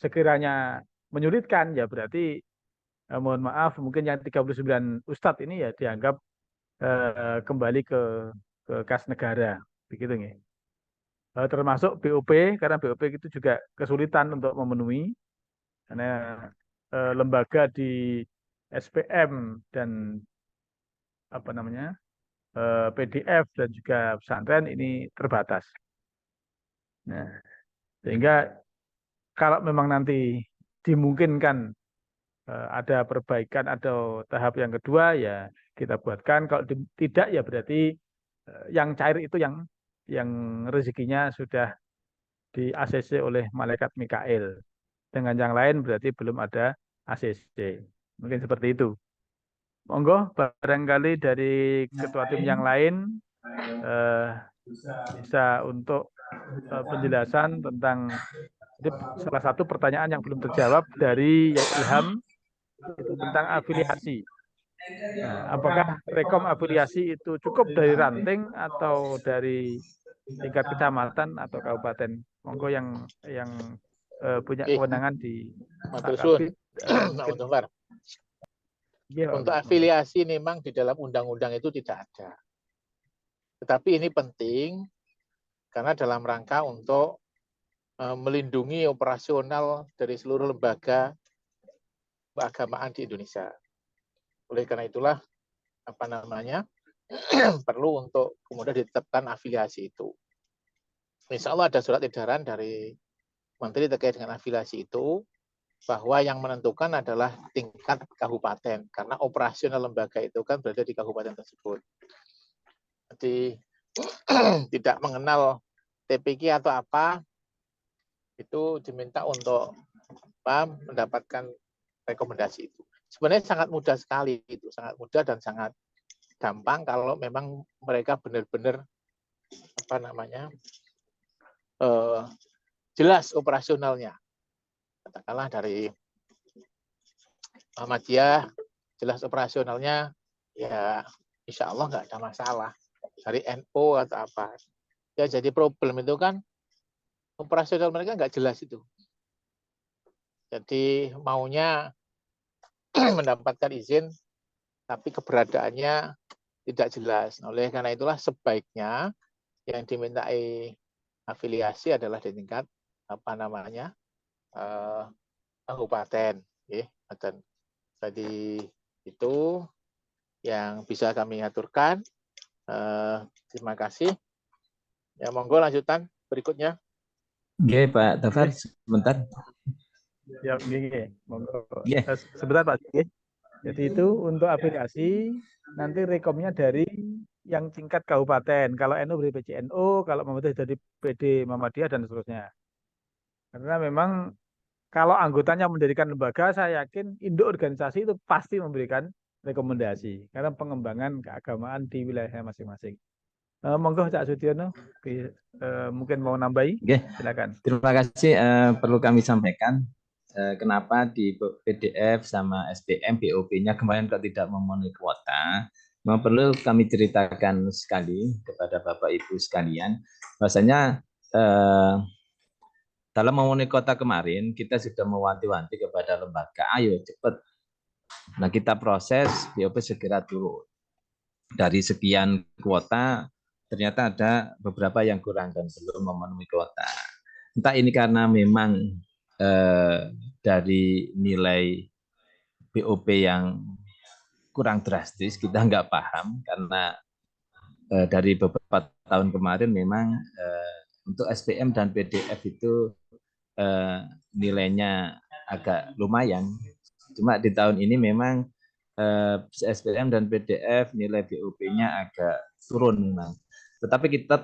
sekiranya menyulitkan ya berarti mohon maaf mungkin yang 39 Ustadz ini ya dianggap kembali ke kas negara begitu nih. Termasuk BOP karena BOP itu juga kesulitan untuk memenuhi karena lembaga di SPM dan apa namanya PDF dan juga pesantren ini terbatas. Nah, sehingga kalau memang nanti dimungkinkan ada perbaikan atau tahap yang kedua ya kita buatkan. Kalau tidak ya berarti yang cair itu yang rezekinya sudah di ACC oleh malaikat Mikail. Dengan yang lain berarti belum ada ACC. Mungkin seperti itu. Monggo barangkali dari ketua tim yang lain bisa untuk penjelasan tentang salah satu pertanyaan yang belum terjawab dari Ilham itu tentang afiliasi. Nah, apakah rekom afiliasi itu cukup dari ranting atau dari tingkat kecamatan atau kabupaten? Monggo yang punya kewenangan di Matur Untuk afiliasi memang di dalam undang-undang itu tidak ada. Tetapi ini penting karena dalam rangka untuk melindungi operasional dari seluruh lembaga keagamaan di Indonesia. Oleh karena itulah perlu untuk kemudian ditetapkan afiliasi itu. Insya Allah ada surat edaran dari Menteri terkait dengan afiliasi itu, bahwa yang menentukan adalah tingkat kabupaten, karena operasional lembaga itu kan berada di kabupaten tersebut. Jadi tidak mengenal TPQ atau apa, itu diminta untuk mendapatkan rekomendasi itu. Sebenarnya sangat mudah sekali, itu sangat mudah dan sangat gampang kalau memang mereka benar-benar jelas operasionalnya. Katakanlah dari Muhammadiyah jelas operasionalnya, ya insya Allah nggak ada masalah. Dari NU atau apa, ya jadi problem itu kan operasional mereka nggak jelas itu. Jadi maunya mendapatkan izin, tapi keberadaannya tidak jelas. Oleh karena itulah sebaiknya yang dimintai afiliasi adalah di tingkat kabupaten. Dan tadi itu yang bisa kami aturkan. Terima kasih. Ya monggo lanjutan berikutnya. Oke, Pak Tafar, sebentar. Ya, monggo. Sebentar Pak. Jadi itu untuk afiliasi nanti rekomnya dari yang tingkat kabupaten. Kalau NU dari PCNU, kalau Muhammadiyah dari PD Muhammadiyah dan seterusnya. Karena memang kalau anggotanya mendirikan lembaga, saya yakin induk organisasi itu pasti memberikan rekomendasi karena pengembangan keagamaan di wilayah masing-masing. Monggo Cak Sudiono, mungkin mau nambahi? Oke, silakan. Terima kasih. Perlu kami sampaikan kenapa di PDF sama SDM BOP-nya kemarin kok tidak memenuhi kuota. Memang perlu kami ceritakan sekali kepada Bapak Ibu sekalian, bahwasanya dalam memenuhi kuota kemarin kita sudah mewanti-wanti kepada lembaga, ayo cepat. Nah kita proses BOP segera turun. Dari sekian kuota ternyata ada beberapa yang kurang dan belum memenuhi kuota. Entah ini karena memang dari nilai BOP yang kurang drastis, kita nggak paham karena dari beberapa tahun kemarin memang untuk SPM dan PDF itu nilainya agak lumayan. Cuma di tahun ini memang SPM dan PDF nilai BOP-nya agak turun memang. Tetapi kita